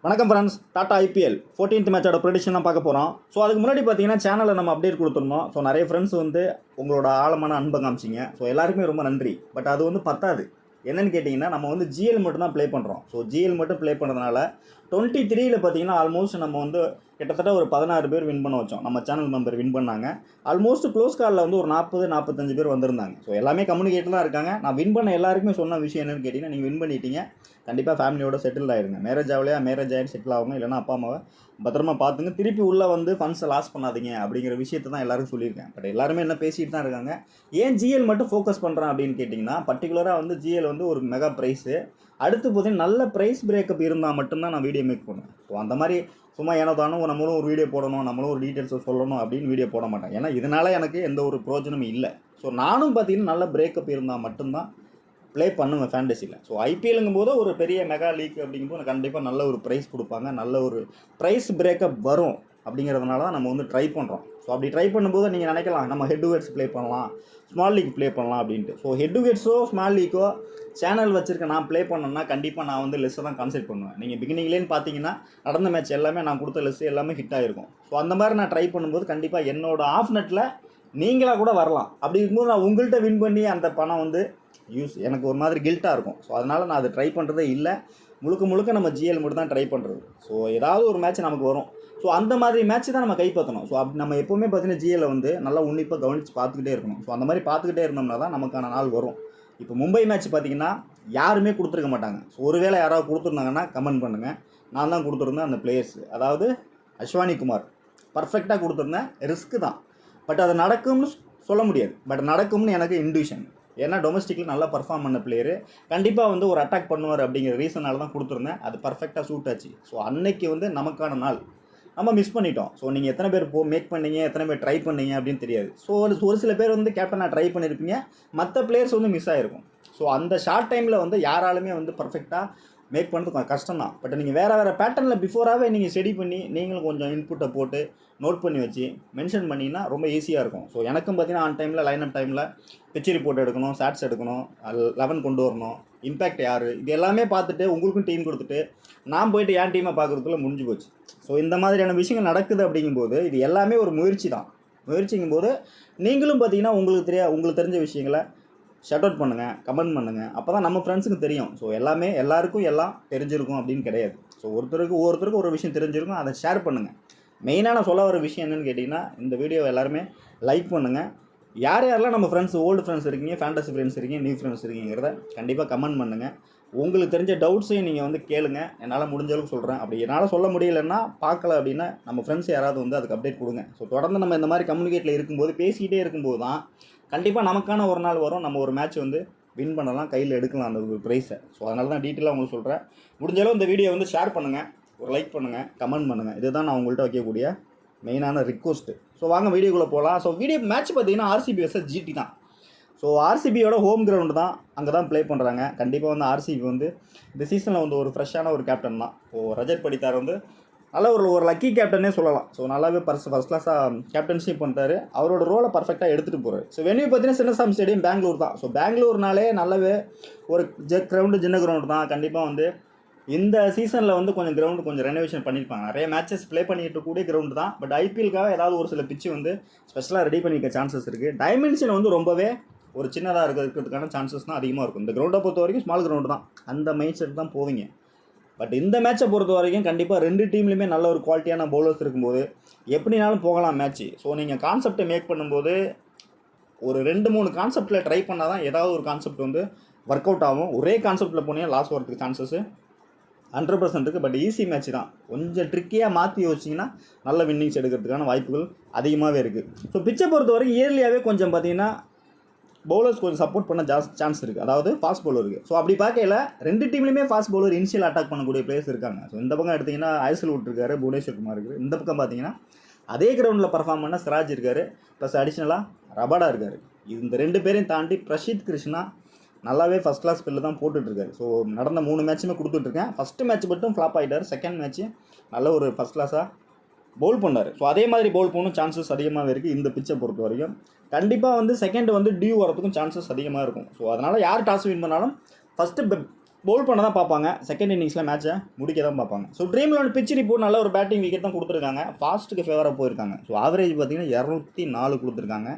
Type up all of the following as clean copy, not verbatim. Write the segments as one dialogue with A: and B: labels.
A: வணக்கம் friends, Tata IPL 14th மேட்சோட prediction தான் பார்க்க போகிறோம். ஸோ அதுக்கு முன்னாடி பார்த்தீங்கன்னா சேனலில் நம்ம அப்டேட் கொடுத்துருந்தோம். ஸோ நிறைய ஃப்ரெண்ட்ஸ் வந்து உங்களோட ஆழமான அன்பை காமிச்சிங்க. ஸோ எல்லாருக்குமே ரொம்ப நன்றி. பட் அது வந்து பத்தாது. என்னென்னு கேட்டிங்கன்னா, நம்ம வந்து ஜிஎல் மட்டும் தான் ப்ளே பண்ணுறோம். ஸோ ஜிஎல் மட்டும் ப்ளே பண்ணுறதுனால 23ல் பார்த்தீங்கன்னா ஆல்மோஸ்ட் நம்ம வந்து கிட்டத்தட்ட ஒரு 16 பேர் வின் பண்ண வச்சோம். நம்ம சேனல் மெம்பர் வின் பண்ணாங்க. ஆல்மோஸ்ட் க்ளோஸ் காலில் வந்து ஒரு 40-45 பேர் வந்திருந்தாங்க. ஸோ எல்லாமே கம்யூனிகேட்டில் தான் இருக்காங்க. நான் வின் பண்ண எல்லாருக்குமே சொன்ன விஷயம் என்னென்னு கேட்டிங்கன்னா, நீங்கள் வின் பண்ணிட்டீங்க, கண்டிப்பாக ஃபேமிலியோட செட்டில் ஆகிடுங்க. மேரேஜ் ஆகலையா, மேரேஜ் ஆகிட்டு செட்டில் ஆகுங்க. இல்லைனா அப்பா அம்மாவை பத்திரமா பார்த்துங்க. திருப்பி உள்ளே வந்து ஃபண்ட்ஸை லாஸ் பண்ணாதீங்க அப்படிங்கிற விஷயத்தை தான் எல்லாருக்கும் சொல்லியிருக்கேன். பட் எல்லாருமே என்ன பேசிகிட்டு தான் இருக்காங்க. ஏன் ஜிஎல் மட்டும் ஃபோக்கஸ் பண்ணுறேன் அப்படின்னு கேட்டிங்கன்னா, பர்டிகுலராக வந்து ஜிஎல் வந்து ஒரு மெகா ப்ரைஸு. அடுத்து பார்த்தீங்கன்னா நல்ல ப்ரைஸ் பிரேக்கப் இருந்தால் மட்டும்தான் நான் வீடியோ மேக் பண்ணுவேன். ஸோ அந்த மாதிரி சும்மா ஏனோ தானோ நம்மளும் ஒரு வீடியோ போடணும், நம்மளும் ஒரு டீட்டெயில்ஸை சொல்லணும் அப்படின்னு வீடியோ போட மாட்டேன். ஏன்னா இதனால் எனக்கு எந்த ஒரு பிரோஜனமும் இல்லை. ஸோ நானும் பார்த்தீங்கன்னா நல்ல பிரேக்கப் இருந்தால் மட்டும்தான் ப்ளே பண்ணுவேன் ஃபேண்டசியில். ஸோ ஐபிஎல்ங்கும் போது ஒரு பெரிய மெகா லீக் அப்படிங்கும்போது கண்டிப்பாக நல்ல ஒரு ப்ரைஸ் கொடுப்பாங்க, நல்ல ஒரு ப்ரைஸ் பிரேக்கப் வரும். அப்படிங்கிறதுனால தான் நம்ம வந்து ட்ரை பண்ணுறோம். ஸோ அப்படி ட்ரை பண்ணும்போது நீங்கள் நினைக்கலாம், நம்ம ஹெட் டு ஹெட்ஸ் ப்ளே பண்ணலாம், ஸ்மால் லீக் ப்ளே பண்ணலாம் அப்படின்ட்டு. ஸோ ஹெட் டு ஹெட்ஸோ ஸ்மால் லீக்கோ சேனல் வச்சுருக்கேன் நான் ப்ளே பண்ணேன்னா கண்டிப்பாக நான் வந்து லெஸ்ஸை தான் கான்சென்ட் பண்ணுவேன். நீங்கள் பிகினிங்லேன்னு பார்த்தீங்கன்னா நடந்த மேட்ச் எல்லாமே நான் கொடுத்த லெஸ் எல்லாமே ஹிட் ஆகிருக்கும். ஸோ அந்த மாதிரி நான் ட்ரை பண்ணும்போது கண்டிப்பாக என்னோட ஆஃப் நெட்டில் நீங்களாக கூட வரலாம். அப்படி இருக்கும்போது நான் உங்கள்கிட்ட வின் பண்ணி அந்த பணம் வந்து எனக்கு ஒரு மாதிரி கில்ட்டாக இருக்கும். ஸோ அதனால் நான் அதை ட்ரை பண்ணுறதே இல்லை. முழுக்க நம்ம ஜிஎல் மட்டும் தான் ட்ரை பண்ணுறது. ஸோ ஏதாவது ஒரு மேட்ச் நமக்கு வரும். ஸோ அந்த மாதிரி மேட்ச் தான் நம்ம கைப்பற்றணும். ஸோ அப்படி நம்ம எப்போவுமே பார்த்தீங்கன்னா ஜிஎல்லை வந்து நல்லா உன்னிப்பாக கவனித்து பார்த்துக்கிட்டே இருக்கணும். ஸோ அந்த மாதிரி பார்த்துக்கிட்டே இருந்தோம்னா தான் நமக்கான நாள் வரும். இப்போ மும்பை மேட்ச் பார்த்தீங்கன்னா யாருமே கொடுத்துருக்க மாட்டாங்க. ஸோ ஒருவேளை யாராவது கொடுத்துருந்தாங்கன்னா கமெண்ட் பண்ணுங்கள். நான் தான் கொடுத்துருந்தேன் அந்த பிளேயர்ஸ், அதாவது அஸ்வானி குமார் பர்ஃபெக்டாக கொடுத்துருந்தேன். ரிஸ்க்கு தான், பட் அது நடக்கும்னு சொல்ல முடியாது. பட் நடக்கும்னு எனக்கு இன்ட்யூஷன். ஏன்னா டொமஸ்டிக்கில் நல்லா பர்ஃபார்ம் பண்ண பிளேயரு, கண்டிப்பாக வந்து ஒரு அட்டாக் பண்ணுவார் அப்படிங்கிற ரீசனால தான் கொடுத்துருந்தேன். அது பர்ஃபெக்டாக சூட் ஆச்சு. ஸோ அன்னைக்கு வந்து நமக்கான நாள் நம்ம மிஸ் பண்ணிட்டோம். ஸோ நீங்கள் எத்தனை பேர் மேக் பண்ணீங்க, எத்தனை பேர் ட்ரை பண்ணீங்க அப்படின்னு தெரியாது. ஸோ ஒரு சில பேர் வந்து கேப்டனாக ட்ரை பண்ணியிருப்பீங்க, மற்ற பிளேயர்ஸ் வந்து மிஸ் ஆகிருக்கும். ஸோ அந்த ஷார்ட் டைமில் வந்து யாராலுமே வந்து பர்ஃபெக்டாக மேக் பண்ணுறது கொஞ்சம் கஷ்டம் தான். பட் நீங்கள் வேறு பேட்டர்னில் பிஃபோராகவே நீங்கள் ஸ்டடி பண்ணி நீங்களும் கொஞ்சம் இன்புட்டை போட்டு நோட் பண்ணி வச்சு மென்ஷன் பண்ணிங்கன்னா ரொம்ப ஈஸியாக இருக்கும். ஸோ எனக்கும் பார்த்தீங்கன்னா ஆன் டைமில் லைன் டைமில் பிச் ரிப்போர்ட் எடுக்கணும், ஷாட்ஸ் எடுக்கணும், 11 கொண்டு வரணும், இம்பேக்ட் யார், இது எல்லாமே பார்த்துட்டு உங்களுக்கும் டீம் கொடுத்துட்டு நான் போயிட்டு என் டீமை பார்க்குறதுக்குள்ள முடிஞ்சு போச்சு. ஸோ இந்த மாதிரியான விஷயங்கள் நடக்குது அப்படிங்கும்போது இது எல்லாமே ஒரு முயற்சி தான். முயற்சிங்கும்போது நீங்களும் பார்த்தீங்கன்னா உங்களுக்கு தெரிஞ்ச விஷயங்களை ஷட் அவுட் பண்ணுங்கள், கமெண்ட் பண்ணுங்கள். அப்போ தான் நம்ம ஃப்ரெண்ட்ஸுக்கு தெரியும். ஸோ எல்லாருக்கும் எல்லாம் தெரிஞ்சிருக்கும் அப்படின்னு கிடையாது. ஸோ ஒவ்வொருத்தருக்கும் ஒரு விஷயம் தெரிஞ்சிருக்கும், அதை ஷேர் பண்ணுங்கள். மெயினாக நான் சொல்ல வர விஷயம் என்னென்னு கேட்டிங்கன்னா, இந்த வீடியோ எல்லாருமே லைக் பண்ணுங்கள். யாரெல்லாம் நம்ம ஃப்ரெண்ட்ஸ், ஓல்டு ஃப்ரெண்ட்ஸ் இருக்கீங்க, ஃபேண்டசி ஃப்ரெண்ட்ஸ் இருக்கீங்க, நியூ ஃப்ரெண்ட்ஸ் இருக்கீங்கிறத கண்டிப்பாக கமெண்ட் பண்ணுங்கள். உங்களுக்கு தெரிஞ்ச டவுட்ஸையும் நீங்கள் வந்து கேளுங்க. என்னால் முடிஞ்ச அளவுக்கு சொல்கிறேன். அப்படி என்னால் சொல்ல முடியலைன்னா பார்க்கல அப்படின்னா நம்ம ஃப்ரெண்ட்ஸ் யாராவது வந்து அதுக்கு அப்டேட் கொடுங்க. ஸோ தொடர்ந்து நம்ம இந்த மாதிரி கம்யூனிகேட்டில் இருக்கும்போது பேசிக்கிட்டே இருக்கும்போது தான் கண்டிப்பாக நமக்கான ஒரு நாள் வரும். நம்ம ஒரு மேட்ச் வந்து வின் பண்ணலாம், கையில் எடுக்கலாம் அந்த ஒரு ப்ரைஸை. ஸோ அதனால தான் டீட்டெயிலாக உங்களுக்கு சொல்கிறேன். முடிஞ்சளவு இந்த வீடியோ வந்து ஷேர் பண்ணுங்கள், ஒரு லைக் பண்ணுங்கள், கமெண்ட் பண்ணுங்கள். இதுதான் நான் உங்கள்கிட்ட வைக்கக்கூடிய மெயினான ரிக்வஸ்ட்டு. ஸோ வாங்க வீடியோக்குள்ளே போகலாம். ஸோ மேட்ச் பார்த்தீங்கன்னா ஆர்சிபி vs ஜிடி தான். ஸோ ஆர்சிபியோட ஹோம் கிரவுண்டு தான், அங்கே தான் ப்ளே பண்ணுறாங்க. கண்டிப்பாக வந்து ஆர்சிபி வந்து இந்த சீசனில் வந்து ஒரு ஃப்ரெஷ்ஷான ஒரு கேப்டன் தான். ரஜத் படித்தார் வந்து நல்ல ஒரு லக்கி கேப்டனே சொல்லலாம். ஸோ நல்லாவே ஃபர்ஸ்ட் கிளாஸாக கேப்டன்ஷிப் பண்ணிட்டாரு. அவரோட ரோலை பர்ஃபெக்டாக எடுத்துகிட்டு போகிறார். ஸோ வென்யூ பார்த்தீங்கன்னா சின்னசாமி ஸ்டேடியம் பெங்களூர் தான். ஸோ பெங்களூர்னாலே நல்லாவே ஒரு சின்ன கிரவுண்டு தான். கண்டிப்பாக வந்து இந்த சீசனில் வந்து கொஞ்சம் ரெனோவேஷன் பண்ணியிருப்பாங்க. நிறைய மேட்சஸ் ப்ளே பண்ணிட்டு கூடிய கிரவுண்டு தான். பட் ஐபிஎல்காக ஏதாவது ஒரு சில பிச்சு வந்து ஸ்பெஷலாக ரெடி பண்ணிக்க சான்சஸ் இருக்குது. டைமென்ஷன் வந்து ரொம்பவே ஒரு சின்னதாக இருக்கிறதுக்கான சான்சஸ் தான் அதிகமாக இருக்கும். இந்த கிரவுண்டை பொறுத்த வரைக்கும் ஸ்மால் கிரவுண்டு தான், அந்த மைண்ட் செட் தான் போவீங்க. பட் இந்த மேட்சை பொறுத்த வரைக்கும் கண்டிப்பாக 2 டீம்லையுமே நல்ல ஒரு குவாலிட்டியான பவுலர்ஸ் இருக்கும்போது எப்படினாலும் போகலாம் மேட்ச்சு. ஸோ நீங்கள் கான்செப்டை மேக் பண்ணும்போது ஒரு 2-3 கான்செப்டில் ட்ரை பண்ணால் தான் ஏதாவது ஒரு கான்செப்ட் வந்து ஒர்க் அவுட் ஆகும். ஒரே கான்செப்டில் போனீங்கன்னா லாஸ் வரதுக்கு சான்சஸ் 100% இருக்குது. பட் ஈஸி மேட்ச் தான். கொஞ்சம் ட்ரிக்கியாக மாற்றி யோசிச்சிங்கன்னா நல்ல வின்னிங்ஸ் எடுக்கிறதுக்கான வாய்ப்புகள் அதிகமாகவே இருக்குது. ஸோ பிச்சை பொறுத்த வரைக்கும் இயர்லியாகவே கொஞ்சம் பார்த்தீங்கன்னா பவுலர்ஸ் கொஞ்சம் சப்போர்ட் பண்ண சான்ஸ் இருக்குது, அதாவது ஃபாஸ்ட் பவுலர் இருக்குது. ஸோ அப்படி பார்க்கல 2 டீம்லையுமே ஃபாஸ்ட் பவுலர் இனிஷியல் அட்டாக் பண்ணக்கூடிய பிளேயர்ஸ் இருக்காங்க. ஸோ இந்த பக்கம் எடுத்திங்கன்னா ஐசல்வுட் இருக்காரு, புவனேஸ்வர் குமார் இருக்குது. இந்த பக்கம் பார்த்தீங்கன்னா அதே கிரவுண்டில் பர்ஃபார்ம் பண்ண சிராஜ் இருக்கார், ப்ளஸ் அடிஷ்னலாக ரபாடா இருக்கார். இந்த 2 பேரையும் தாண்டி பிரசித் கிருஷ்ணா நல்லாவே ஃபஸ்ட் கிளாஸ் ஸ்பெல்லில் தான் போட்டுட்ருக்காரு. ஸோ நடந்த 3 மேட்சுமே கொடுத்துட்ருக்கேன். ஃபஸ்ட்டு மேட்ச் மட்டும் ஃப்ளாப் ஆகிட்டார். செகண்ட் மேட்ச்சு நல்ல ஒரு ஃபஸ்ட் கிளாஸாக பவுல் பண்ணார். ஸோ அதே மாதிரி பவுல் பண்ணணும் சான்சஸ் அதிகமாக இருக்குது. இந்த பிச்சை பொறுத்த வரைக்கும் கண்டிப்பாக வந்து செகண்ட் வந்து டியூ வரதுக்கும் சான்சஸ் அதிகமாக இருக்கும். ஸோ அதனால் யார் டாஸ் வின் பண்ணாலும் ஃபஸ்ட்டு பவுல் பண்ண தான் பார்ப்பாங்க. செகண்ட் இன்னிங்ஸில் மேட்சை முடிக்க தான் பார்ப்பாங்க. ஸோ ட்ரீம் 11 பிச் ரிப்போர்ட் நல்ல ஒரு பேட்டிங் விக்கெட் தான் கொடுத்துருக்காங்க. ஃபாஸ்ட்டுக்கு ஃபேவராக போயிருக்காங்க. ஸோ ஆவரேஜ் பார்த்தீங்கன்னா 204 கொடுத்துருக்காங்க.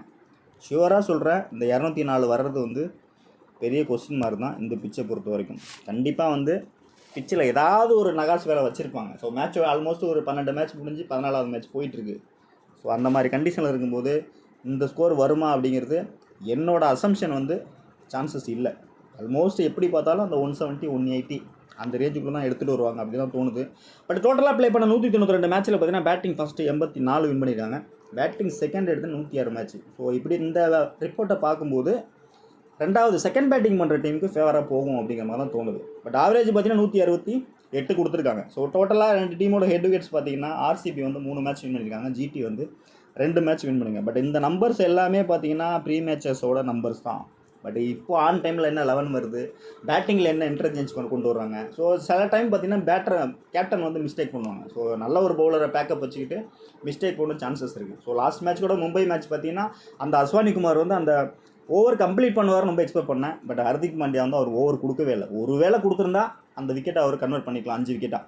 A: ஷுவராக சொல்கிறேன், இந்த 204 வர்றது வந்து பெரிய கொஸ்டின் மார்க் தான் இந்த பிச்சை பொறுத்த வரைக்கும். கண்டிப்பாக வந்து பிச்சில் ஏதாவது ஒரு நகாஸ் வேலை வச்சுருப்பாங்க. ஸோ மேட்ச் ஆல்மோஸ்ட் ஒரு 12 மேட்ச் முடிஞ்சு 14வது மேட்ச் போயிட்டுருக்கு. ஸோ அந்த மாதிரி கண்டிஷனில் இருக்கும்போது இந்த ஸ்கோர் வருமா அப்படிங்கிறது என்னோடய அசம்ஷன் வந்து சான்சஸ் இல்லை. ஆல்மோஸ்ட் எப்படி பார்த்தாலும் அந்த 170 180 அந்த ரேஞ்சுக்குள்ளே தான் எடுத்துகிட்டு வருவாங்க அப்படி தான் தோணுது. பட் டோட்டலாக ப்ளே பண்ண 192 மேட்ச்சில் பார்த்தீங்கன்னா பேட்டிங் ஃபஸ்ட்டு 84 வின் பண்ணியிருக்காங்க. பேட்டிங் செகண்ட் எடுத்து 106 மேட்ச். ஸோ இப்படி இந்த ரிப்போர்ட்டை பார்க்கும்போது ரெண்டாவது செகண்ட் பேட்டிங் பண்ணுற டீமுக்கு ஃபேவராக போகும் அப்படிங்கிற மாதிரி தான் தோணுது. பட் ஆவரேஜ் பார்த்தீங்கன்னா 168 கொடுத்துருக்காங்க. ஸோ டோட்டலாக 2 டீமோட ஹெட் விக்கெட்ஸ் பார்த்தீங்கன்னா ஆர்சிபி வந்து 3 மேட்ச் வின் பண்ணியிருக்காங்க, ஜிடி வந்து 2 மேட்ச் வின் பண்ணிங்க. பட் இந்த நம்பர்ஸ் எல்லாமே பார்த்தீங்கன்னா ப்ரீ மேட்சஸோட நம்பர்ஸ் தான். பட் இப்போ ஆன் டைமில் என்ன 11 வருது, பேட்டிங்கில் என்ன இன்டர்சேஞ்ச் கொண்டு வர்றாங்க. ஸோ சில டைம் பார்த்தீங்கன்னா கேப்டன் வந்து மிஸ்டேக் பண்ணுவாங்க. ஸோ நல்ல ஒரு பவுலரை பேக்கப் வச்சுக்கிட்டு மிஸ்டேக் பண்ண சான்சஸ் இருக்குது. ஸோ லாஸ்ட் மேட்ச் கூட மும்பை மேட்ச் பார்த்தீங்கன்னா அந்த அஸ்வானி குமார் வந்து அந்த ஓவர் கம்ப்ளீட் பண்ணுவார் ரொம்ப எக்ஸ்பெக்ட் பண்ணேன். பட் ஹர்திக் பாண்டியா வந்து அவர் ஓவர் கொடுக்கவே இல்லை. ஒரு வேளை கொடுத்துருந்தா அந்த விக்கெட்டை அவர் கன்வெர்ட் பண்ணிக்கலாம் 5 விக்கெட்டாக.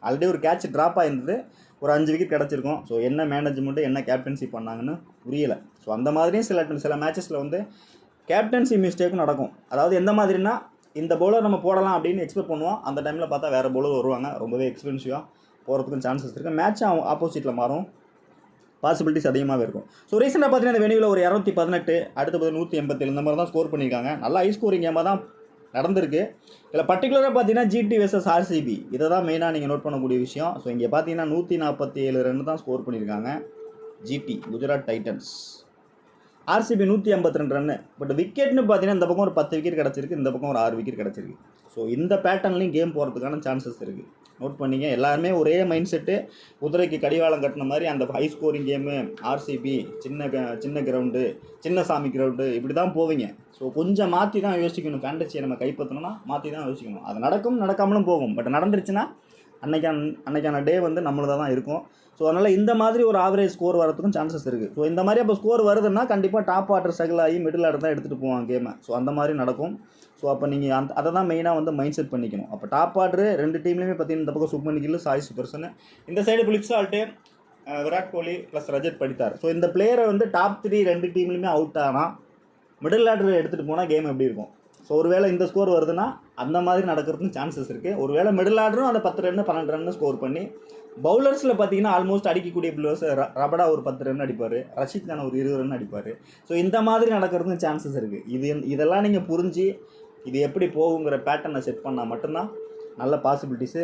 A: ஆல்ரெடி ஒரு கேட்ச் ட்ராப் ஆகிருந்தது, ஒரு 5 விக்கெட் கிடச்சிருக்கும். ஸோ என்ன மேனேஜ்மெண்ட்டு என்ன கேப்டன்சி பண்ணாங்கன்னு புரியலை. ஸோ அந்த மாதிரியும் சில மேட்சஸில் வந்து கேப்டன்சி மிஸ்டேக்கும் நடக்கும். அதாவது எந்த மாதிரினா இந்த பவுலர் நம்ம போடலாம் அப்படின்னு எக்ஸ்பெக்ட் பண்ணுவோம். அந்த டைமில் பார்த்தா வேறு பவுலர் வருவாங்க, ரொம்பவே எக்ஸ்பென்சிவாக போகிறதுக்கும் சான்சஸ் இருக்குது. மேட்ச் ஆப்போசிட்டில் மாறும், பாசிபிலிட்டிஸ் அதிகமாகவே இருக்கும். ஸோ ரீசெண்டாக பார்த்தீங்கன்னா இந்த வெனியூவில் ஒரு 218, அடுத்து 187 இந்த மாதிரி தான் ஸ்கோர் பண்ணியிருக்காங்க. நல்லா ஹை ஸ்கோரிங் கேமாக தான் நடந்திருக்கு. இதில் பர்டிகுலராக பார்த்தீங்கன்னா ஜிடி வெர்சஸ் ஆர்சிபி, இதை தான் மெயினாக நீங்கள் நோட் பண்ணக்கூடிய விஷயம். ஸோ இங்கே பார்த்தீங்கன்னா 147 ரன் தான் ஸ்கோர் பண்ணியிருக்காங்க GT, Gujarat Titans. RCB 152 run. But விக்கெட்னு பார்த்தீங்கன்னா இந்த பக்கம் ஒரு 10 விக்கெட் கிடச்சிருக்கு, இந்த பக்கம் ஒரு 6 விக்கெட் கிடச்சிருக்கு. ஸோ இந்த பேட்டர்ன்லையும் கேம் போகிறதுக்கான சான்சஸ் இருக்குது. நோட் பண்ணிங்க, எல்லாருமே ஒரே மைண்ட் செட்டு, குதிரைக்கு கடிவாளம் கட்டின மாதிரி அந்த ஹை ஸ்கோரிங் கேமு, ஆர்சிபி சின்ன கிரவுண்டு, சின்ன சாமி கிரவுண்டு இப்படி தான் போவீங்க. ஸோ கொஞ்சம் மாற்றி தான் யோசிக்கணும். ஃபேண்டசியை நம்ம கைப்பற்றணும்னா மாற்றி தான் யோசிக்கணும். அது நடக்கும், நடக்காமலும் போகும். பட் நடந்துருச்சுன்னா அன்னைக்கான டே வந்து நம்மளதாக தான் இருக்கும். ஸோ அதனால் இந்த மாதிரி ஒரு ஆவரேஜ் ஸ்கோர் வரதுக்கும் சான்சஸ் இருக்குது. ஸோ இந்த மாதிரி அப்போ ஸ்கோர் வருதுன்னா கண்டிப்பாக டாப் ஆர்டர் ஸ்ட்ரகிள் ஆகி மிடில் ஆர்டர் தான் எடுத்துகிட்டு போவாங்க கேமை. ஸோ அந்த மாதிரி நடக்கும். ஸோ அப்போ நீங்கள் அதை தான் மெயினாக வந்து மைண்ட் செட் பண்ணிக்கணும். அப்போ டாப் ஆர்டர் 2 டீம்லேயுமே பார்த்தீங்கன்னா இந்த பக்கம் சுப்மன் கில், சாய் சுதர்சன், இந்த side flip salt, Virat Kohli plus Rajat படித்தார். ஸோ இந்த பிளேயரை வந்து டாப் 3 2 டீம்லையுமே அவுட் ஆனால் மிடில் ஆர்டர் எடுத்துகிட்டு போனால் கேம் எப்படி இருக்கும். ஸோ ஒருவேளை இந்த ஸ்கோர் வருதுன்னா அந்த மாதிரி நடக்கிறதுக்கு சான்சஸ் இருக்குது. ஒருவேளை மிடில் ஆர்டரும் அந்த 10 ரன் 12 ரன் ஸ்கோர் பண்ணி, பவுலர்ஸில் பார்த்தீங்கன்னா ஆல்மோஸ்ட் அடிக்கக்கூடிய பிளேயர்ஸ் ரபடா ஒரு 10 ரன் அடிப்பார், ரஷீத் கான் ஒரு 20 ரன் அடிப்பார். ஸோ இந்த மாதிரி நடக்கிறதுக்கு சான்சஸ் இருக்குது. இதெல்லாம் நீங்கள் புரிஞ்சு இது எப்படி போகுங்கிற பேட்டர்னை செட் பண்ணால் மட்டும்தான் நல்ல பாசிபிலிட்டிஸு.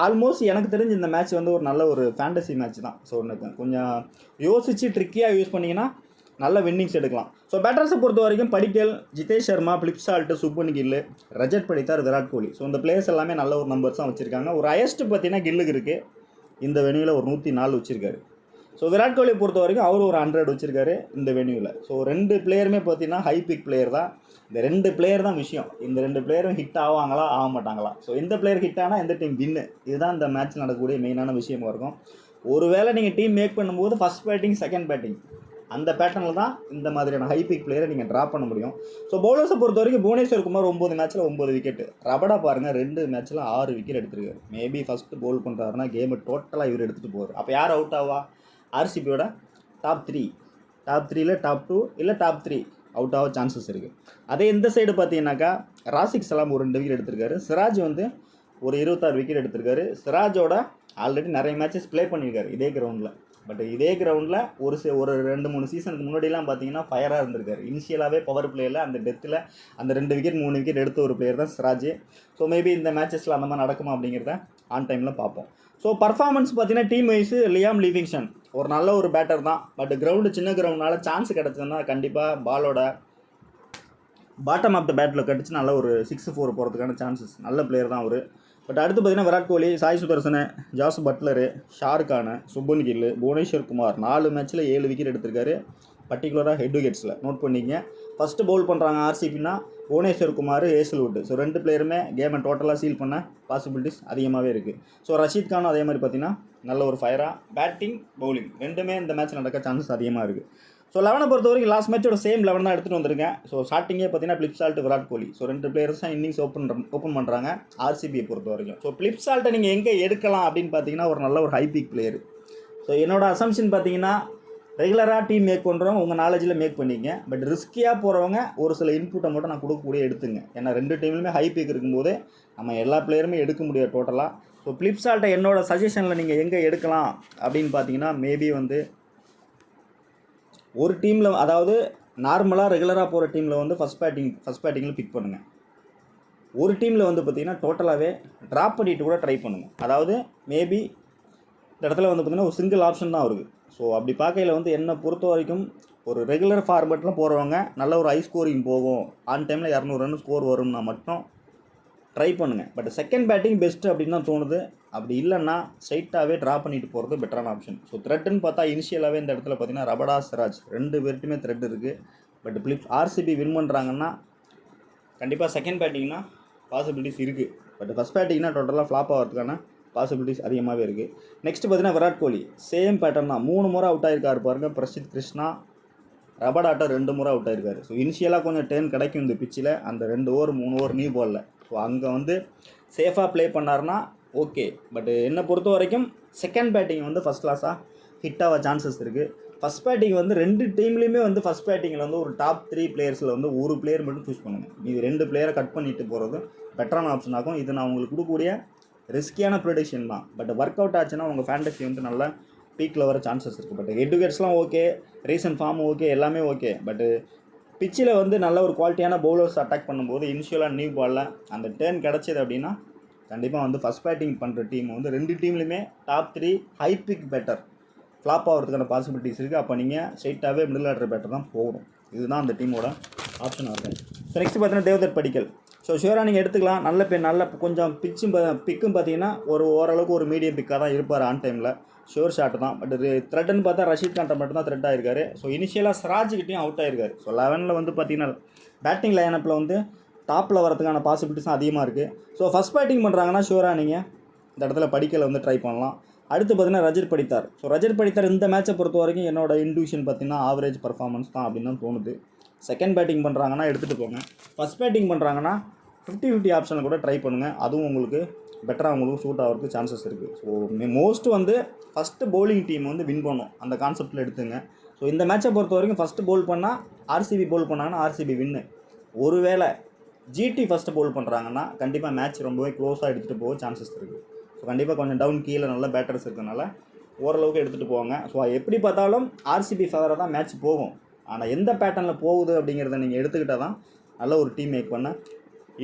A: ஆல்மோஸ்ட் எனக்கு தெரிஞ்சு இந்த மேட்ச் வந்து ஒரு நல்ல ஒரு ஃபேண்டசி மேட்ச் தான். ஸோ கொஞ்சம் யோசித்து ட்ரிக்கியாக யூஸ் பண்ணிங்கன்னா நல்ல வின்னிங்ஸ் எடுக்கலாம். ஸோ பேட்டர்ஸை பொறுத்த வரைக்கும் Padikkal, Jitesh Sharma, Philip Salt, Shubman Gill, Rajat Patidar, Virat Kohli. So இந்த பிளேயர்ஸ் எல்லாமே நல்ல ஒரு நம்பர்ஸ் தான் வச்சுருக்காங்க. ஒரு ஹையஸ்ட்டு பார்த்தீங்கன்னா கில்லுக்கு இருக்குது. இந்த வெனியூவில் ஒரு 104 வச்சுருக்காரு. ஸோ விராட் கோலியை பொறுத்த வரைக்கும் அவர் ஒரு 100 வச்சுருக்காரு இந்த வெனியூவில். ஸோ 2 பிளேயருமே பார்த்தீங்கன்னா ஹை பிக் பிளேயர் தான். இந்த 2 பிளேயர் தான் விஷயம். இந்த 2 பிளேயரும் ஹிட் ஆவாங்களா ஆக மாட்டாங்களா. ஸோ எந்த பிளேயர் ஹிட் ஆனால் எந்த டீம் வின்னு, இதுதான் இந்த மேட்ச் நடக்கக்கூடிய மெயினான விஷயமா இருக்கும். ஒருவேளை நீங்கள் டீம் மேக் பண்ணும்போது ஃபஸ்ட் பேட்டிங் செகண்ட் பேட்டிங் அந்த பேட்டர்னில் தான் இந்த மாதிரியான ஹை பிக் பிளேயரை நீங்கள் ட்ராப் பண்ண முடியும். ஸோ பவுலர்ஸை பொறுத்த வரைக்கும் புவனேஸ்வர் குமார் 9 மேட்ச்சில் 9 விக்கெட், ரபடா பாருங்கள் 2 மேட்ச்சில் 6 விக்கெட் எடுத்துருக்காரு. மேபி ஃபஸ்ட்டு பவுல் பண்ணுறாருன்னா கேமை டோட்டலாக இவர் எடுத்துகிட்டு போவார். அப்போ யார் அவுட் ஆவா? ஆர்சிபியோட டாப் 3யில் டாப் 2 இல்லை டாப் 3 அவுட் ஆக சான்சஸ் இருக்குது. அதே இந்த சைடு பார்த்தீங்கன்னாக்கா ராசிக் சலாம் ஒரு 2 விக்கெட் எடுத்திருக்காரு, சிராஜ் வந்து ஒரு 26 விக்கெட் எடுத்திருக்காரு. சிராஜோட ஆல்ரெடி நிறைய மேட்சஸ் ப்ளே பண்ணியிருக்காரு இதே கிரவுண்டில். பட் இதே கிரவுண்டில் ஒரு 2-3 சீசனுக்கு முன்னாடிலாம் பார்த்தீங்கன்னா ஃபயராக இருந்திருக்காரு. இனிஷியலாகவே பவர் பிளேயில் அந்த டெத்தில் அந்த 2 விக்கெட் 3 விக்கெட் எடுத்த ஒரு பிளேயர் தான் சிராஜ். ஸோ மேபி இந்த மேட்சஸில் அந்த மாதிரி நடக்குமா அப்படிங்கிறத ஆன் டைமில் பார்ப்போம். ஸோ பர்ஃபார்மன்ஸ் பார்த்தீங்கன்னா டீம் வைஸு லியாம் லிவிங்ஸ்டன் ஒரு நல்ல ஒரு பேட்டர் தான். பட் கிரவுண்டு சின்ன கிரவுண்ட்னால சான்ஸ் கிடச்சதுன்னா கண்டிப்பாக பாலோட பாட்டம் ஆஃப் த பேட்டில் கட்டிச்சு நல்ல ஒரு 6-4 போகிறதுக்கான சான்சஸ். நல்ல பிளேயர் தான் அவர். பட் அடுத்து பார்த்தீங்கன்னா விராட் கோலி, சாய் சுதர்சன், ஜாஸ் பட்லரு, ஷாருக்கானு, சுப்மன் கில், புவனேஸ்வர் குமார் 4 மேட்ச்சில் 7 விக்கெட் எடுத்திருக்காரு. பர்டிகுலராக ஹெட் விக்கெட்ஸில் நோட் பண்ணிங்க. ஃபஸ்ட்டு பவுல் பண்ணுறாங்க ஆர்சிபின்னா புவனேஸ்வர் குமார், ஏசல்வுட். ஸோ 2 பிளேயருமே கேமை டோட்டலாக சீல் பண்ண பாசிபிலிட்டிஸ் அதிகமாகவே இருக்குது. ஸோ ரஷீத் கானும் அதே மாதிரி பார்த்தீங்கன்னா நல்ல ஒரு ஃபயராக பேட்டிங் பவுலிங் 2மே இந்த மேட்ச் நடக்க சான்சஸ் அதிகமாக இருக்குது. ஸோ 11 பொறுத்த வரைக்கும் லாஸ்ட் மேட்சோட சேம் 11 தான் எடுத்துகிட்டு வந்திருக்கேன். ஸோ ஸ்டார்டிங்கே பார்த்தீங்கன்னா பிளிப்சால்ட், விராட் கோலி. ஸோ 2 பிளேயர்ஸ் தான் இன்னிங்ஸ் ஓப்பன் பண்ணுறாங்க ஆர்சிபியை பொறுத்த வரைக்கும். ஸோ பிளிப்சால்ட்டை நீங்கள் எங்கே எடுக்கலாம் அப்படின்னு பார்த்தீங்கன்னா ஒரு நல்ல ஒரு ஹை பீக் பிளேயர். ஸோ என்னோட அசம்ஷன் பார்த்தீங்கன்னா ரெகுலராக டீம் மேக் பண்ணுறவங்க உங்கள் நாலேஜில் மேக் பண்ணிங்க. பட் ரிஸ்கியாக போகிறவங்க ஒரு சில இன்புட்டை மட்டும் நான் கொடுக்கக்கூடிய எடுத்துங்க. ஏன்னா 2 டீம்லையுமே ஹை பீக் இருக்கும்போது நம்ம எல்லா பிளேயருமே எடுக்க முடியாது டோட்டலாக. ஸோ பிளிப்சால்ட்டை என்னோட சஜஷனில் நீங்கள் எங்கே எடுக்கலாம் அப்படின்னு பார்த்தீங்கன்னா மேபி வந்து ஒரு டீமில், அதாவது நார்மலாக ரெகுலராக போகிற டீமில் வந்து ஃபஸ்ட் பேட்டிங்கில் பிக் பண்ணுங்கள். ஒரு டீமில் வந்து பார்த்திங்கன்னா டோட்டலாகவே ட்ராப் பண்ணிட்டு கூட ட்ரை பண்ணுங்கள். அதாவது மேபி இந்த இடத்துல வந்து பார்த்திங்கன்னா ஒரு சிங்கிள் ஆப்ஷன் தான் இருக்குது. ஸோ அப்படி பார்க்கையில் வந்து என்னை பொறுத்த வரைக்கும் ஒரு ரெகுலர் ஃபார்மேட்டில் போகிறவங்க நல்ல ஒரு ஹை ஸ்கோரிங் போகும், ஆன் டைமில் 200 ரன் ஸ்கோர் வரும்னா மட்டும் ட்ரை பண்ணுங்கள். பட் செகண்ட் பேட்டிங் பெஸ்ட்டு அப்படின்னு தான் தோணுது. அப்படி இல்லைன்னா ஸ்ட்ரைட்டாகவே ட்ரா பண்ணிட்டு போகிறது பெட்டரான ஆப்ஷன். ஸோ த்ரெட்டுன்னு பார்த்தா இனிஷியலாகவே இந்த இடத்துல பார்த்தீங்கன்னா ரபடா, சிராஜ் 2 பேர்ட்டுமே த்ரெட் இருக்குது. பட் ஆர்சிபி வின் பண்ணுறாங்கன்னா கண்டிப்பாக செகண்ட் பேட்டிங்னா பாசிபிலிட்டிஸ் இருக்குது. பட் ஃபஸ்ட் பேட்டிங்னா டோட்டலாக ஃப்ளாப் ஆகிறதுக்கான பாசிபிலிட்டிஸ் அதிகமாகவே இருக்குது. நெக்ஸ்ட் பார்த்தீங்கன்னா விராட் கோலி சேம் பேட்டர்ன் தான். 3 முறை அவுட் ஆகிருக்காரு பாருங்கள். பிரசித் கிருஷ்ணா, ரபடாட்டா 2 முறை அவுட் ஆகிருக்காரு. ஸோ இனிஷியலாக கொஞ்சம் டேர்ன் கிடைக்கும் இந்த பிச்சில். அந்த 2 ஓவர் 3 ஓவர் நியூ பாலில். ஸோ அங்கே வந்து சேஃபாக ப்ளே பண்ணார்னா ஓகே. பட் என்னை பொறுத்த வரைக்கும் செகண்ட் பேட்டிங் வந்து ஃபஸ்ட் கிளாஸாக ஹிட் ஆக சான்சஸ் இருக்குது. ஃபஸ்ட் பேட்டிங் வந்து 2 டீம்லேயுமே வந்து ஃபஸ்ட் பேட்டிங்கில் வந்து ஒரு டாப் 3 பிளேயர்ஸில் வந்து ஒரு பிளேயர் மட்டும் சூஸ் பண்ணுங்கள். இது 2 பிளேயரை கட் பண்ணிட்டு போகிறது பெட்டரான ஆப்ஷன் ஆகும். இது நான் உங்களுக்கு கொடுக்கக்கூடிய ரிஸ்கியான ப்ரொடிக்ஷன் தான். பட் ஒர்க் அவுட் ஆச்சுன்னா உங்கள் ஃபேண்டசி வந்து நல்லா பீக்கில் வர சான்சஸ் இருக்குது. பட் எட்டுகேட்ஸ்லாம் ஓகே, ரீசன்ட் ஃபார்ம் ஓகே, எல்லாமே ஓகே. பட்டு பிச்சில் வந்து நல்ல ஒரு குவாலிட்டியான பவுலர்ஸ் அட்டாக் பண்ணும்போது இனிஷியலாக நியூ பாலில் அந்த டேர்ன் கிடச்சிது அப்படின்னா கண்டிப்பாக வந்து ஃபஸ்ட் பேட்டிங் பண்ணுற டீம் வந்து 2 டீம்லையுமே top 3 high pick batter flop ஆகிறதுக்கான பாசிபிலிட்டிஸ் இருக்குது. அப்போ நீங்கள் ஸ்ட்ரைட்டாகவே மிடில் ஆர்டர் பேட்டர் தான் போகணும். இதுதான் அந்த டீமோட ஆப்ஷனாக இருக்கும். ஸோ நெக்ஸ்ட் பார்த்தீங்கன்னா தேவ்தத் படிக்கல். ஸோ ஷுவராக நீங்கள் எடுத்துக்கலாம். நல்ல கொஞ்சம் பிக்கும் பார்த்தீங்கன்னா ஓரளவுக்கு ஒரு மீடியம் பிக்காக தான் இருப்பார் ஆன் டைமில். ஷுவர் ஷாட் தான். பட் த்ரெட்டுன்னு பார்த்தா ரஷீத் கான்ட்ட மட்டும் தான் த்ரெட் ஆகிருக்காரு. ஸோ இனிஷியலாக சிராஜ்கிட்டையும் அவுட் ஆகிருக்காரு. ஸோ 11ல் வந்து பார்த்தீங்கன்னா பேட்டிங் லைனப்பில் வந்து டாப்பில் வரதுக்கான பாசிபிலிட்டிஸும் அதிகமாக இருக்குது. ஸோ ஃபஸ்ட் பேட்டிங் பண்ணுறாங்கன்னா ஷுவராக நீங்கள் இந்த இடத்துல படிக்கலை வந்து ட்ரை பண்ணலாம். அடுத்து பார்த்தீங்கன்னா ரஜத் படித்தார். ஸோ ரஜத் படித்தார் இந்த மேட்சை பொறுத்த வரைக்கும் என்னோட இன்ட்யூஷன் பார்த்தீங்கன்னா ஆவரேஜ் பர்ஃபார்மன்ஸ் தான் அப்படின்னு தான் தோணுது. செகண்ட் பேட்டிங் பண்ணுறாங்கன்னா எடுத்துகிட்டு போங்க. ஃபஸ்ட் பேட்டிங் பண்ணுறாங்கன்னா 50-50 ஆப்ஷனில் கூட ட்ரை பண்ணுங்கள். அதுவும் உங்களுக்கு பெட்டராக உங்களுக்கு சூட் ஆகிறதுக்கு சான்சஸ் இருக்குது. ஸோ மோஸ்ட்டு வந்து ஃபஸ்ட்டு பவுலிங் டீம் வந்து வின் பண்ணும் அந்த கான்செப்டில் எடுத்துங்க. ஸோ இந்த மேட்சை பொறுத்த வரைக்கும் ஃபஸ்ட்டு பவுல் பண்ணால் ஆர்சிபி பவுல் பண்ணாங்கன்னா ஆர்சிபி வின்னு. ஒருவேளை ஜிடி ஃபஸ்ட்டு பவுல் பண்ணுறாங்கன்னா கண்டிப்பாக மேட்ச் ரொம்பவே க்ளோஸாக எடுத்துகிட்டு போக சான்சஸ் இருக்குது. ஸோ கண்டிப்பாக கொஞ்சம் டவுன் கீழே நல்ல பேட்டர்ஸ் இருக்கிறனால ஓரளவுக்கு எடுத்துகிட்டு போவாங்க. ஸோ எப்படி பார்த்தாலும் ஆர்சிபி ஃபேவராக தான் மேட்ச் போகும். ஆனால் எந்த பேட்டர்னில் போகுது அப்படிங்கிறத நீங்கள் எடுத்துக்கிட்டால் தான் நல்ல ஒரு டீம் மேக் பண்ண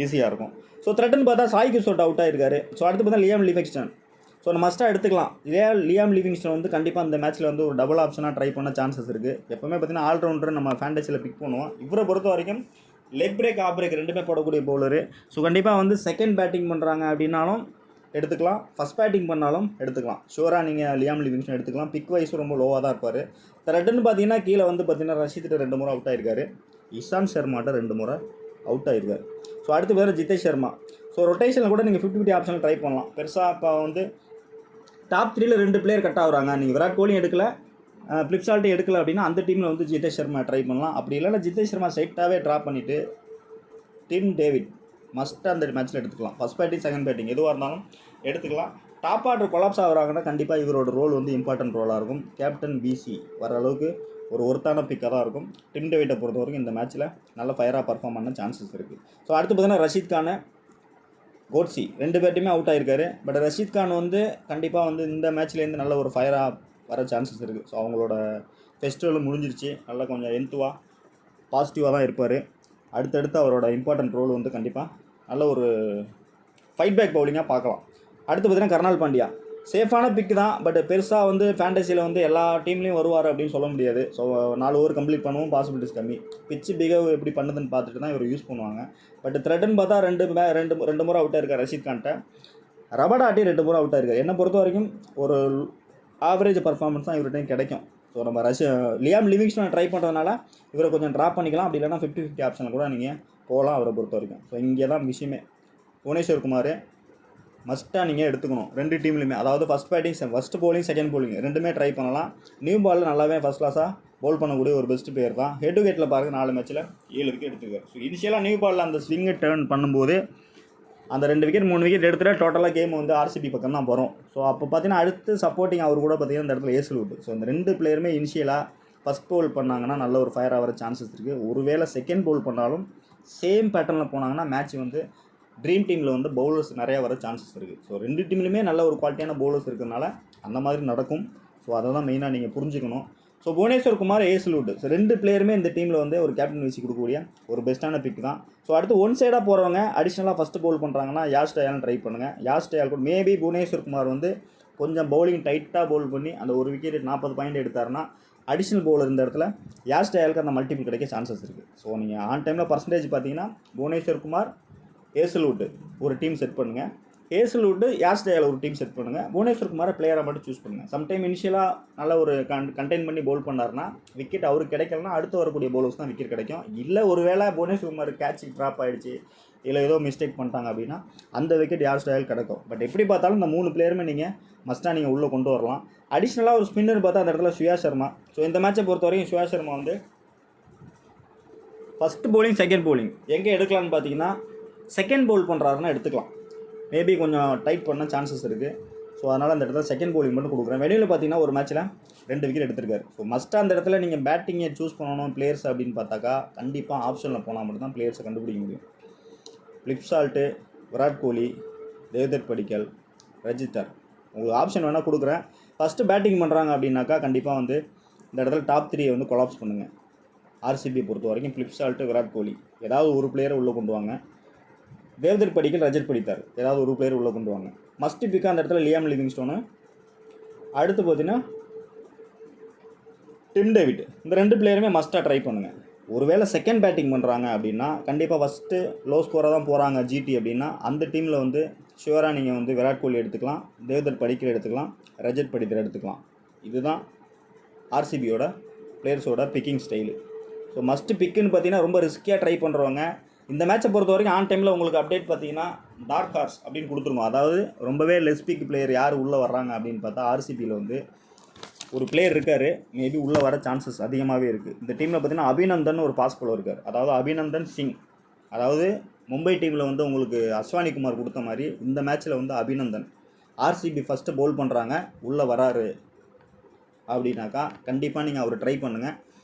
A: ஈஸியாக இருக்கும். ஸோ த்ரெட்டுன்னு பார்த்தா சாய் கிஷோர் அவுட் ஆகிருக்காரு. ஸோ அடுத்து பார்த்தா லியாம் லிவிங்ஸ்டன். ஸோ நம்ம மஸ்ட்டாக எடுத்துக்கலாம். லியாம் லிவிங்ஸ்டன் வந்து கண்டிப்பாக அந்த மேட்ச்சில் வந்து ஒரு டபுள் ஆப்ஷனாக ட்ரை பண்ண சான்சஸ் இருக்குது. எப்போவுமே பார்த்தீங்கன்னா ஆல்ரவுண்டர் நம்ம ஃபேண்டசியில் பிக் பண்ணுவோம். இவரை பொறுத்த வரைக்கும் லெக் பிரேக், ஆஃப் பிரேக் 2மே போடக்கூடிய பவுலரு. ஸோ கண்டிப்பாக வந்து செகண்ட் பேட்டிங் பண்ணுறாங்க அப்படின்னாலும் எடுத்துக்கலாம், ஃபஸ்ட் பேட்டிங் பண்ணாலும் எடுத்துக்கலாம். ஷூராக நீங்கள் லியாம் லிவிங்ஸ்டன் எடுத்துக்கலாம். பிக் வைஸும் ரொம்ப லோவாக தான் இருப்பார். த்ரெட்டுன்னு பார்த்தீங்கன்னா கீழே வந்து பார்த்தீங்கன்னா ரஷீத்திட்ட 2 முறை அவுட் ஆகிருக்காரு. இஷாந்த் சர்மாட்ட 2 முறை அவுட் ஆகிருக்காரு. ஸோ அடுத்து வேறு ஜிதேஷ் சர்மா. ஸோ ரொட்டேஷனில் கூட நீங்கள் 50-50 ஆப்ஷனில் ட்ரை பண்ணலாம். பெருசாக இப்போ வந்து டாப் 3ல் 2 பிளேயர் கட் ஆகுறாங்க. நீங்கள் விராட் கோலியும் எடுக்கல, பிளிப்சால்ட்டும் எடுக்கல அப்படின்னா அந்த டீமில் வந்து ஜிதேஷ் சர்மா ட்ரை பண்ணலாம். அப்படி இல்லைன்னா ஜிதேஷ் சர்மா ஸ்ட்ரைட்டாகவே ட்ரா பண்ணிவிட்டு டிம் டேவிட் மஸ்ட்டாக அந்த மேட்ச்சில் எடுத்துக்கலாம். ஃபஸ்ட் பேட்டிங் செகண்ட் பேட்டிங் எதுவாக இருந்தாலும் எடுத்துக்கலாம். டாப் ஆர்டர் கொலாப்ஸ் ஆகுறாங்கன்னா கண்டிப்பாக இவரோட ரோல் வந்து இம்பார்ட்டன்ட் ரோலாக இருக்கும். கேப்டன் பிசி வர அளவுக்கு ஒரு ஒருத்தான பிக்காக தான் இருக்கும். டிம் டேவிட்டை பொறுத்த வரைக்கும் இந்த மேட்ச்சில் நல்ல ஃபயராக பர்ஃபார்ம் பண்ண சான்சஸ் இருக்குது. ஸோ அடுத்து பார்த்தீங்கன்னா ரஷீத் கான், கோட்ஸி 2 பேர்ட்டுமே அவுட் ஆகிருக்காரு. பட் ரஷீத் கான் வந்து கண்டிப்பாக வந்து இந்த மேட்ச்லேருந்து நல்ல ஒரு ஃபயராக வர சான்சஸ் இருக்குது. ஸோ அவங்களோட ஃபெஸ்டிவலும் முடிஞ்சிருச்சு. நல்லா கொஞ்சம் என்த்துவாக பாசிட்டிவாக தான் இருப்பார். அடுத்தடுத்து அவரோட இம்பார்ட்டன்ட் ரோல் வந்து கண்டிப்பாக நல்ல ஒரு ஃபைட் பேக் பவுலிங்காக பார்க்கலாம். அடுத்து பார்த்தீங்கன்னா கர்னால் பாண்டியா சேஃபான பிக் தான். பட் பெருசாக வந்து ஃபேண்டசியில் வந்து எல்லா டீம்லேயும் வருவார் அப்படின்னு சொல்ல முடியாது. ஸோ 4 ஓவர் கம்ப்ளீட் பண்ணுவோம், பாசிபிலிட்டிஸ் கம்மி. பிச்சு பிகேவ் எப்படி பண்ணுதுன்னு பார்த்துட்டு தான் இவர் யூஸ் பண்ணுவாங்க. பட் த்ரெட்டுன்னு பார்த்தா 2 முறை அவுட் ஆயிருக்கார் ரஷீத் கான்ட்ட. ரபடாட்டி 2 முறை அவுட் ஆயிருக்கார். என்னை பொறுத்த வரைக்கும் ஒரு ஆவரேஜ் பர்ஃபார்மன்ஸ் தான் இவர்கிட்ட கிடைக்கும். ஸோ நம்ம லியாம் லிவிங்ஸ்டன் ட்ரை பண்ணுறதுனால இவரை கொஞ்சம் ட்ராப் பண்ணிக்கலாம். அப்படி இல்லைனா 50-50 ஆப்ஷனில் கூட நீங்கள் போகலாம் அவரை பொறுத்த வரைக்கும். ஸோ இங்கே தான் விஷயமே. புவனேஸ்வர் குமார் மஸ்ட்டாக நீங்கள் எடுத்துக்கணும் ரெண்டு டீம்லையுமே. அதாவது ஃபஸ்ட் bowling செகண்ட் bowling ரெண்டுமே ட்ரை பண்ணலாம். நியூ பாலில் நல்லாவே ஃபஸ்ட் கிளாஸாக பவுல் பண்ணக்கூடிய ஒரு பெஸ்ட் பிளேயர் தான். ஹெட் டு ஹெட்டில் பாருங்கள் 4 மேட்ச்சில் 7 விக்கெட் எடுத்துக்கார். ஸோ இனிஷியலாக நியூ பாலில் அந்த ஸ்விங்கை டேர்ன் பண்ணும்போது அந்த 2 விக்கெட் 3 விக்கெட் எடுத்துகிட்டு டோட்டலாக கேம் வந்து ஆர்சிபி பக்கம் தான் வரும். ஸோ அப்போ பார்த்தீங்கன்னா அடுத்து சப்போர்ட்டிங் அவர் கூட பார்த்தீங்கன்னா இந்த இடத்துல ஏசுலுட். ஸோ இந்த 2 பிளேயருமே இனிஷியலாக ஃபஸ்ட் பவுல் பண்ணாங்கன்னா நல்ல ஒரு ஃபயர் ஆகிற சான்சஸ் இருக்குது. ஒருவேளை செகண்ட் பவுல் பண்ணாலும் சேம் பேட்டர்னில் போனாங்கன்னா மேட்ச் வந்து ட்ரீம் டீமில் வந்து பவுலர்ஸ் நிறையா வர சான்சஸ் இருக்குது. ஸோ 2 டீம்லையுமே நல்ல ஒரு குவாலிட்டியான பவுலர்ஸ் இருக்கிறதுனால அந்த மாதிரி நடக்கும். ஸோ அதை தான் மெயினாக நீங்கள் புரிஞ்சுக்கணும். ஸோ புவனேஸ்வர் குமார், ஏசுலுட், ஸோ 2 பிளேயருமே இந்த டீமில் வந்து ஒரு கேப்டன் வீசி கொடுக்கக்கூடிய ஒரு பெஸ்ட்டான பிக் தான். ஸோ அடுத்து ஒன் சைடாக போகிறவங்க அடிஷ்னலாக ஃபஸ்ட்டு பவுல் பண்ணுறாங்கன்னா யாஷ் டயாலும் ட்ரை பண்ணுங்கள். யாஷ் டயால் கூட மேபி புவனேஸ்வர் குமார் வந்து கொஞ்சம் பவுலிங் டைட்டாக பவுல் பண்ணி அந்த ஒரு விக்கெட் 40 பாயிண்ட் எடுத்தாருன்னா அடிஷ்னல் பவுலர் இந்த இடத்துல யாஷ் டயாலுக்கு அந்த மல்டிபிள் கிடைக்க சான்சஸ் இருக்குது. ஸோ நீங்கள் ஆன் டைமில் பர்சன்டேஜ் பார்த்தீங்கன்னா புவனேஸ்வர் குமார், ஏசுலுட் ஒரு டீம் செட் பண்ணுங்கள். ஏசுலுட், யாஷ் டயால் ஒரு டீம் செட் பண்ணுங்கள். புவனேஸ்வர் குமாரை பிளேயராக மட்டும் சூஸ் பண்ணுங்கள். சம்டைம் இனிஷியலாக நல்ல ஒரு கண்டெயின் பண்ணி பவுல் பண்ணார்னா விக்கெட் அவருக்கு கிடைக்கலனா அடுத்து வரக்கூடிய பவுலர்ஸ் தான் விக்கெட் கிடைக்கும். இல்லை ஒரு வேளை புவனேஸ்வர் குமார் கேட்ச் ட்ராப் ஆகிடுச்சு, இல்லை ஏதோ மிஸ்டேக் பண்ணிட்டாங்க அப்படின்னா அந்த விக்கெட் யாஷ் டயால் கிடைக்கும். பட் எப்படி பார்த்தாலும் இந்த 3 பிளேயருமே நீங்கள் மஸ்ட்டாக நீங்கள் உள்ளே கொண்டு வரலாம். அடிஷ்னலாக ஒரு ஸ்பின்னர் பார்த்தா அந்த இடத்துல சுயா சர்மா. ஸோ இந்த மேட்சை பொறுத்த வரைக்கும் சுயா சர்மா வந்து ஃபஸ்ட் bowling செகண்ட் bowling எங்கே எடுக்கலான்னு பார்த்தீங்கன்னா செகண்ட் பவுல் பண்ணுறாருன்னா எடுத்துக்கலாம். மேபி கொஞ்சம் டைட் பண்ண சான்சஸ் இருக்குது. ஸோ அதனால் அந்த இடத்துல செகண்ட் bowling மட்டும் கொடுக்குறேன். வெளியில் பார்த்தீங்கன்னா ஒரு மேட்ச்சில் 2 விக்கெட் எடுத்திருக்காரு. ஸோ மஸ்ட்டாக அந்த இடத்துல நீங்கள் பேட்டிங்கை சூஸ் பண்ணணும் பிளேயர்ஸ் அப்படின்னு பார்த்தாக்கா கண்டிப்பாக ஆப்ஷனில் போனால் மட்டும் தான் பிளேயர்ஸை கண்டுபிடிக்க முடியும். ஃப்ளிப்சால்ட்டு, விராட் கோலி, தேவ்தத் படிக்கல், ரஜிஸ்டர் உங்களுக்கு ஆப்ஷன் வேணால் கொடுக்குறேன். ஃபஸ்ட்டு பேட்டிங் பண்ணுறாங்க அப்படின்னாக்கா கண்டிப்பாக வந்து இந்த இடத்துல டாப் 3 வந்து கொலாப்ஸ் பண்ணுங்கள். ஆர்சிபி பொறுத்த வரைக்கும் ஃப்ளிப்சால்ட்டு, விராட் கோலி ஏதாவது ஒரு பிளேயரை உள்ளே கொண்டு வாங்க. தேவ்தத் படிக்கல், ரஜத் படித்தார் ஏதாவது ஒரு பிளேயர் உள்ளே கொண்டு வாங்க. மஸ்ட் பிக்காக அந்த இடத்துல லியாம் லிவிங்ஸ்டோனு. அடுத்து பார்த்தீங்கன்னா டிம் டேவிட். இந்த 2 பிளேயருமே மஸ்ட்டாக ட்ரை பண்ணுங்கள். ஒருவேளை செகண்ட் பேட்டிங் பண்ணுறாங்க அப்படின்னா கண்டிப்பாக ஃபஸ்ட்டு லோ ஸ்கோராக தான் போகிறாங்க ஜிடி அப்படின்னா அந்த டீமில் வந்து ஷுவராக நீங்கள் வந்து விராட் கோலி எடுத்துக்கலாம், தேவ்தத் படிக்கல் எடுத்துக்கலாம், ரஜத் படித்தர் எடுத்துக்கலாம். இதுதான் ஆர்சிபியோட பிளேயர்ஸோட பிக்கிங் ஸ்டைலு. ஸோ மஸ்ட்டு பிக்குன்னு பார்த்தீங்கன்னா ரொம்ப ரிஸ்கியாக ட்ரை பண்ணுறவங்க இந்த மேட்சை பொறுத்த வரைக்கும் ஆன் டைமில் உங்களுக்கு அப்டேட் பார்த்தீங்கன்னா டார்க் ஹார்ஸ் அப்படின்னு கொடுத்துருங்க. அதாவது ரொம்பவே லெஸ் பிக் பிளேயர் யார் உள்ளே வர்றாங்க அப்படின்னு பார்த்தா ஆர்சிபியில் வந்து ஒரு பிளேயர் இருக்கார். மேபி உள்ளே வர சான்சஸ் அதிகமாகவே இருக்குது. இந்த டீமில் பார்த்தீங்கன்னா அபிநந்தன் ஒரு பாஸ் பவுலர் இருக்கார். அதாவது அபிநந்தன் சிங். அதாவது மும்பை டீமில் வந்து உங்களுக்கு அஸ்வானி குமார் கொடுத்த மாதிரி இந்த மேட்ச்சில் வந்து அபிநந்தன் ஆர்சிபி ஃபஸ்ட்டு பவுல் பண்ணுறாங்க உள்ளே வராரு அப்படின்னாக்கா கண்டிப்பாக நீங்கள் அவர் ட்ரை பண்ணுங்கள்.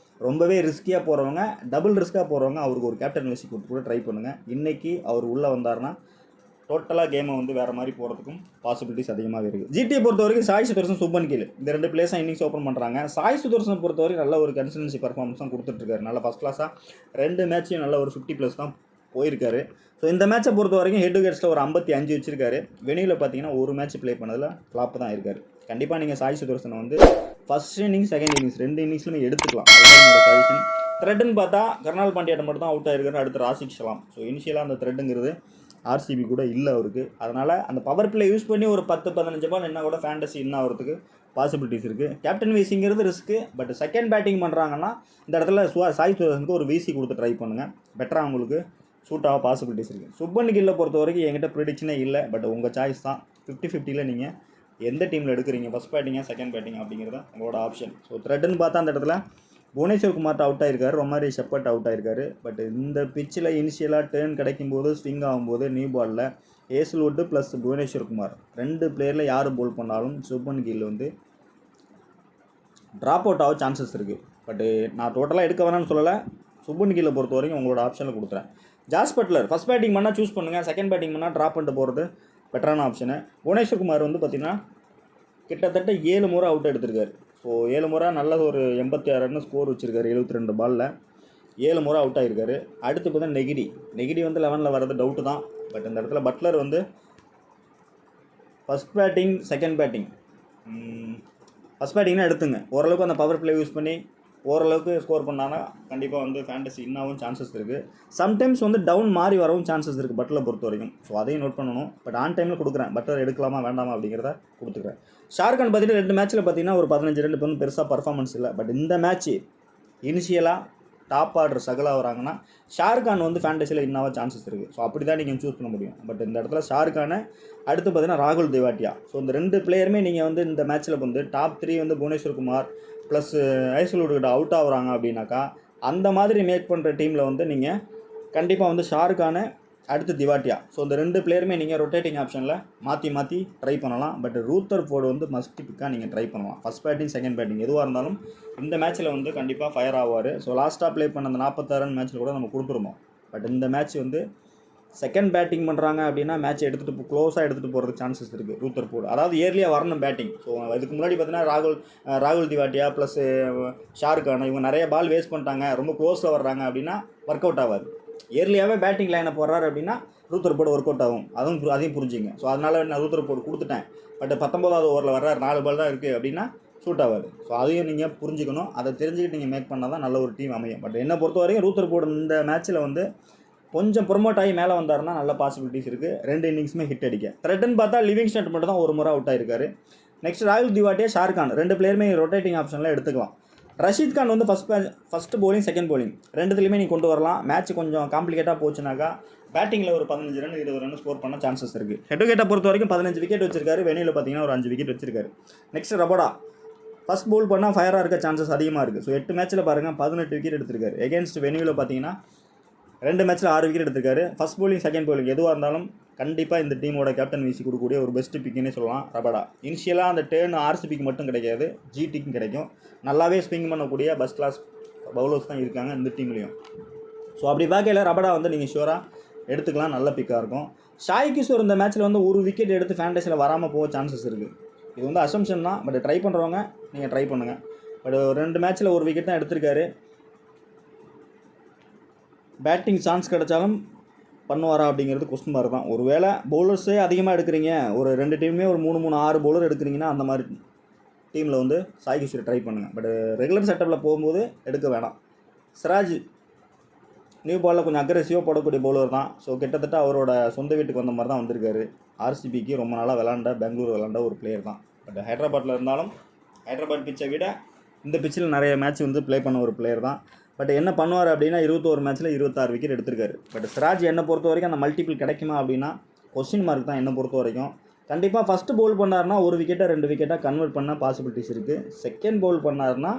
A: ரொம்பவே ரிஸ்கியாக போகிறவங்க, டபுள் ரிஸ்க்காக போகிறவங்க அவருக்கு ஒரு கேப்டன் வச்சு கொடுத்து கூட ட்ரை பண்ணுங்கள். இன்றைக்கி அவர் உள்ளே வந்தார்னா டோட்டலாக கேமை வந்து வேறு மாதிரி போகிறதுக்கும் பாசிபிலிட்டிஸ் அதிகமாக இருக்குது. ஜிடியை பொறுத்த வரைக்கும் சாய் சுதர்சன், சுப்மன் கில் இந்த 2 பிளேயர்ஸாக இன்னிங்ஸ் ஓப்பன் பண்ணுறாங்க. சாய் சுதர்சன் பொறுத்த வரைக்கும் நல்ல ஒரு கன்சிஸ்டன்சி பர்ஃபார்மன்ஸ் தான் கொடுத்துட்ருக்காரு. நல்ல ஃபஸ்ட் கிளாஸாக 2 மேட்சையும் நல்ல ஒரு 50+ தான் போயிருக்காரு. ஸோ இந்த மேட்சை பொறுத்த வரைக்கும் ஹெட் டு ஹெட்ஸில் ஒரு 55 வச்சிருக்காரு. வெளியில் பார்த்தீங்கன்னா ஒரு மேட்ச் ப்ளே பண்ணதில் ஃப்ளாப் தான் இருக்கார். கண்டிப்பாக நீங்கள் சாய் சுதர்சனை வந்து ஃபஸ்ட் இன்னிங்ஸ் செகண்ட் இன்னிங்ஸ் 2 இன்னிங்ஸ்லுமே எடுத்துக்கலாம். அதுதான் என்னோட சஜஷன். த்ரெட்டுன்னு பார்த்தா கர்னால் பாண்டியாட்ட மட்டும் தான் அவுட் ஆகிருக்காரு. அடுத்து ராசிக் ஷலாம். ஸோ இனிஷியலாக அந்த த்ரெட்டுங்கிறது ஆர்சிபி கூட இல்லை அவருக்கு. அதனால் அந்த பவர் பிளே யூஸ் பண்ணி ஒரு 10-15 பால் என்ன கூட ஃபேண்டசி இன்னும் ஆகிறதுக்கு பாசிபிலிட்டிஸ் இருக்குது. கேப்டன் வீசிங்கிறது ரிஸ்க்கு. பட் செகண்ட் பேட்டிங் பண்ணுறாங்கன்னா இந்த இடத்துல சாய் சுதர்சனுக்கு ஒரு வீசி கொடுத்து ட்ரை பண்ணுங்கள். பெட்டராக உங்களுக்கு சூட் ஆக பாசிபிலிட்டிஸ் இருக்குது. சுப்மன் கில்லை பொறுத்த வரைக்கும் என்கிட்ட ப்ரிடிக்ஷனே இல்லை. பட் உங்கள் சாய்ஸ் தான். 50-50ல் நீங்கள் எந்த டீமில் எடுக்கிறீங்க, ஃபஸ்ட் பேட்டிங்காக செகண்ட் பேட்டிங் அப்படிங்கிறத உங்களோட ஆப்ஷன். ஸோ த்ரெட்டுன்னு பார்த்தா அந்த இடத்துல புவனேஸ்வர் குமார்ட்ட அவுட் ஆயிருக்காரு, ரொமாரி ஷெப்பர்ட் அவுட் ஆயிருக்காரு. பட் இந்த பிச்சில் இனிஷியலாக டேர்ன் கிடைக்கும்போது ஸ்விங் ஆகும்போது நியூ பாலில் ஏசுலுட் ப்ளஸ் புவனேஸ்வர் குமார் 2 பிளேயரில் யார் போல் பண்ணாலும் சுப்மன் கில் வந்து ட்ராப் அவுட் ஆக சான்சஸ் இருக்குது. பட்டு நான் டோட்டலாக எடுக்க வேணாம்னு சொல்லலை. சுப்மன் கில்லை பொறுத்த வரைக்கும் உங்களோட ஆப்ஷனில் கொடுத்துறேன். ஜாஸ் பட்லர் ஃபஸ்ட் பேட்டிங் பண்ணால் சூஸ் பண்ணுங்கள், செகண்ட் பேட்டிங் பண்ணால் ட்ராப் பண்ணிட்டு போகிறது பெட்டரான ஆப்ஷனு. புவனேஸ்வர் குமார் வந்து பார்த்திங்கன்னா கிட்டத்தட்ட 7 முறை அவுட் எடுத்திருக்காரு. ஸோ 7 முறை நல்ல ஒரு 86 ரன் ஸ்கோர் வச்சுருக்காரு 72 பாலில். 7 முறை அவுட் ஆகிருக்காரு. அடுத்து பார்த்தா நெகிடி வந்து 11ல் வர்றது டவுட்டு தான். பட் இந்த இடத்துல பட்லர் வந்து first batting second batting first பேட்டிங்னா எடுத்துங்க. ஓரளவுக்கு அந்த பவர் பிளே யூஸ் பண்ணி ஓரளவுக்கு ஸ்கோர் பண்ணாங்கன்னா கண்டிப்பாக வந்து ஃபேண்டசி இன்னும் சான்சஸ் இருக்குது. சம்டைம்ஸ் வந்து டவுன் மாறி வரவும் சான்சஸ் இருக்குது பட்லரை பொறுத்த வரைக்கும். ஸோ அதையும் நோட் பண்ணணும். பட் ஆன் டைமில் கொடுக்குறேன். பட்லர் எடுக்கலாமா வேண்டாமா அப்படிங்கிறத கொடுத்துக்கிறேன். ஷார்கான் பார்த்தீங்கன்னா 2 மேட்ச்சில் பார்த்தீங்கன்னா ஒரு 15 ரன் வந்து பெருசாக பர்ஃபார்மன்ஸ் இல்லை. பட் இந்த மேட்ச்சு இனிஷியலாக டாப் ஆர்டர் ஸ்ட்ரகிள் ஆகுறாங்கன்னா ஷாருக்கான் வந்து ஃபேண்டஸியில் இன்னும் சான்சஸ் இருக்குது. ஸோ அப்படி தான் நீங்கள் சூஸ் பண்ண முடியும். பட் இந்த இடத்துல ஷாருக்கானை அடுத்து பார்த்தீங்கன்னா ராகுல் திவாட்டியா. ஸோ இந்த 2 பிளேயருமே நீங்கள் வந்து இந்த மேட்ச்சில் வந்து டாப் 3 வந்து புவனேஸ்வர் குமார் ப்ளஸ் ஐசல்வுட் அவுட் ஆகுறாங்க அப்படின்னாக்கா அந்த மாதிரி மேக் பண்ணுற டீமில் வந்து நீங்கள் கண்டிப்பாக வந்து ஷாருக்கானை அடுத்து திவாட்டியா. ஸோ இந்த 2 பிளேயருமே நீங்கள் ரொட்டேட்டிங் ஆப்ஷனில் மாற்றி ட்ரை பண்ணலாம். பட் ரூத்தர்ஃபோர்டு வந்து மஸ்ட் பிக்காக நீங்கள் ட்ரை பண்ணலாம். ஃபஸ்ட் பேட்டிங் செகண்ட் பேட்டிங் எதுவாக இருந்தாலும் இந்த மேட்ச்சில் வந்து கண்டிப்பாக ஃபயர் ஆவார். ஸோ லாஸ்ட்டாக ப்ளே பண்ண அந்த 46 ரன் மேட்ச்சில் கூட நம்ம கொடுத்துருந்தோம். பட் இந்த மேட்ச் வந்து செகண்ட் பேட்டிங் பண்ணுறாங்க அப்படின்னா மேட்ச் எடுத்துகிட்டு க்ளோஸாக எடுத்துகிட்டு போகிறதுக்கு சான்சஸ் இருக்குது ரூத்தர்ஃபோர்டு. அதாவது இயர்லியாக வரணும் பேட்டிங். ஸோ இதுக்கு முன்னாடி பார்த்தீங்கன்னா ராகுல் திவாட்டியா ப்ளஸ் ஷாருக்கான் இவங்க நிறைய பால் வேஸ்ட் பண்ணிட்டாங்க, ரொம்ப க்ளோஸில் வர்றாங்க அப்படின்னா ஒர்க் அவுட் ஆகாது. இயர்லியாகவே பேட்டிங் லைனை போடுறாரு அப்படின்னா ரூத்தர்ஃபோர்டு ஒர்க் அவுட் ஆகும். அதையும் புரிஞ்சுங்க. ஸோ அதனால் நான் ரூத்தர்ஃபோர்டு கொடுத்துட்டேன். பட் 19வது ஓவரில் வர்றாரு, 4 பால் தான் இருக்குது அப்படின்னா ஷூட் ஆகாது. ஸோ அதையும் நீங்கள் புரிஞ்சுக்கணும். அதை தெரிஞ்சுக்கிட்டு நீங்கள் மேக் பண்ணால் தான் நல்ல ஒரு டீம் அமையும். பட் என்னை பொறுத்த வரைக்கும் ரூத்தர்ஃபோர்டு இந்த மேட்ச்சில் வந்து கொஞ்சம் ப்ரொமோட் ஆகி மேலே வந்தாருன்னா நல்ல பாசிபிலிட்டிஸ் இருக்குது. 2 இன்னிங்ஸுமே ஹிட் அடிக்க. த்ரெட்டன் பார்த்தா லிவிங்ஸ்டன் மட்டும் தான் ஒரு முறை அவுட் ஆகிருக்காரு. நெக்ஸ்ட் ராகுல் திவாட்டியா, ஷாருக்கான் 2 பிளேயருமே ரொட்டேட்டிங் ஆப்ஷனில் எடுத்துக்கலாம். ரஷீத் கான் வந்து ஃபஸ்ட்டு bowling செகண்ட் bowling ரெண்டுத்துலையுமே நீ கொண்டு வரலாம். மேட்ச் கொஞ்சம் காம்ப்ளிகேட்டாக போச்சுனாக்கா பேட்டிங்கில் ஒரு 15 ரன் 20 ரன் ஸ்கோர் பண்ண சான்சஸ் இருக்குது. ஹெட்விகேட்டை பொறுத்த வரைக்கும் 15 விக்கெட் வச்சிருக்காரு. வெனியில் பார்த்தீங்கன்னா ஒரு 5 விக்கெட் வச்சிருக்காரு. நெக்ஸ்ட் ரபடா ஃபஸ்ட் பவுல் பண்ணால் ஃபயராக இருக்க சான்சஸ் அதிகமாக இருக்குது. ஸோ 8 மேட்ச்சில் பாருங்கள் 18 விக்கெட் எடுத்திருக்காரு. எகென்ஸ்ட் வெனியூவில் பார்த்தீங்கன்னா 2 மேட்ச்சில் 6 விக்கெட் எடுத்திருக்காரு. ஃபஸ்ட் bowling செகண்ட் bowling எதுவாக இருந்தாலும் கண்டிப்பாக இந்த டீமோட கேப்டன் வீசி கொடுக்கக்கூடிய ஒரு பெஸ்ட் பிக்குன்னே சொல்லலாம் ரபடா. இனிஷியலாக அந்த டேர்ன் ஆர்சிபிக்கு மட்டும் கிடைக்காது, ஜிடிக்கும் கிடைக்கும். நல்லாவே ஸ்விங் பண்ணக்கூடிய ஃபஸ்ட் கிளாஸ் பவுலர்ஸ் தான் இருக்காங்க இந்த டீம்லேயும். ஸோ அப்படி பார்க்கல ரபடா வந்து நீங்கள் ஷூராக எடுத்துக்கலாம், நல்ல பிக்காக இருக்கும். ஷாய் கிஷோர் இந்த மேட்ச்சில் வந்து ஒரு விக்கெட் எடுத்து ஃபேண்டஸியில் வராமல் போக சான்சஸ் இருக்குது. இது வந்து அசம்ஷன் தான். பட் ட்ரை பண்ணுறவங்க நீங்கள் ட்ரை பண்ணுங்கள். பட் 2 மேட்ச்சில் ஒரு விக்கெட் தான் எடுத்திருக்காரு. பேட்டிங் சான்ஸ் கிடைச்சாலும் பண்ணுவாரா அப்படிங்கிறது கொஸ்டின் மார்க் தான். ஒரு வேளை பவுலர்ஸே அதிகமாக எடுக்கிறீங்க, ஒரு 2 டீமுமே ஒரு 3-6 பவுலர் எடுக்கிறீங்கன்னா அந்த மாதிரி டீமில் வந்து சாய் கிஷோர் ட்ரை பண்ணுங்கள். பட் ரெகுலர் செட்டப்பில் போகும்போது எடுக்க வேணாம். சிராஜ் நியூ பாலில் கொஞ்சம் அக்ரெசிவாக போடக்கூடிய பவுலர் தான். ஸோ கிட்டத்தட்ட அவரோட சொந்த வீட்டுக்கு வந்த மாதிரி தான் வந்திருக்காரு. ஆர்சிபிக்கு ரொம்ப நாளாக பெங்களூர் விளாண்ட ஒரு பிளேயர் தான். பட் ஹைதராபாத்தில் இருந்தாலும் ஹைதராபாத் பிச்சை விட இந்த பிச்சில் நிறைய மேட்ச் வந்து ப்ளே பண்ண ஒரு பிளேயர் தான். பட் என்ன பண்ணுவார் அப்படின்னா 21 மேட்ச்சில் 26 விக்கெட் எடுத்திருக்காரு. பட் சிராஜ் என்னை பொறுத்த வரைக்கும் அந்த மல்டிபிள் கிடைக்குமா அப்படின்னா கொஸ்டின் மார்க் தான் என்னை பொறுத்த வரைக்கும். கண்டிப்பாக ஃபஸ்ட்டு பவுல் பண்ணார்னா 1 விக்கெட்டை 2 விக்கெட்டாக கன்வெர்ட் பண்ண பாசிபிலிட்டிஸ் இருக்குது. செகண்ட் பவுல் பண்ணார்னா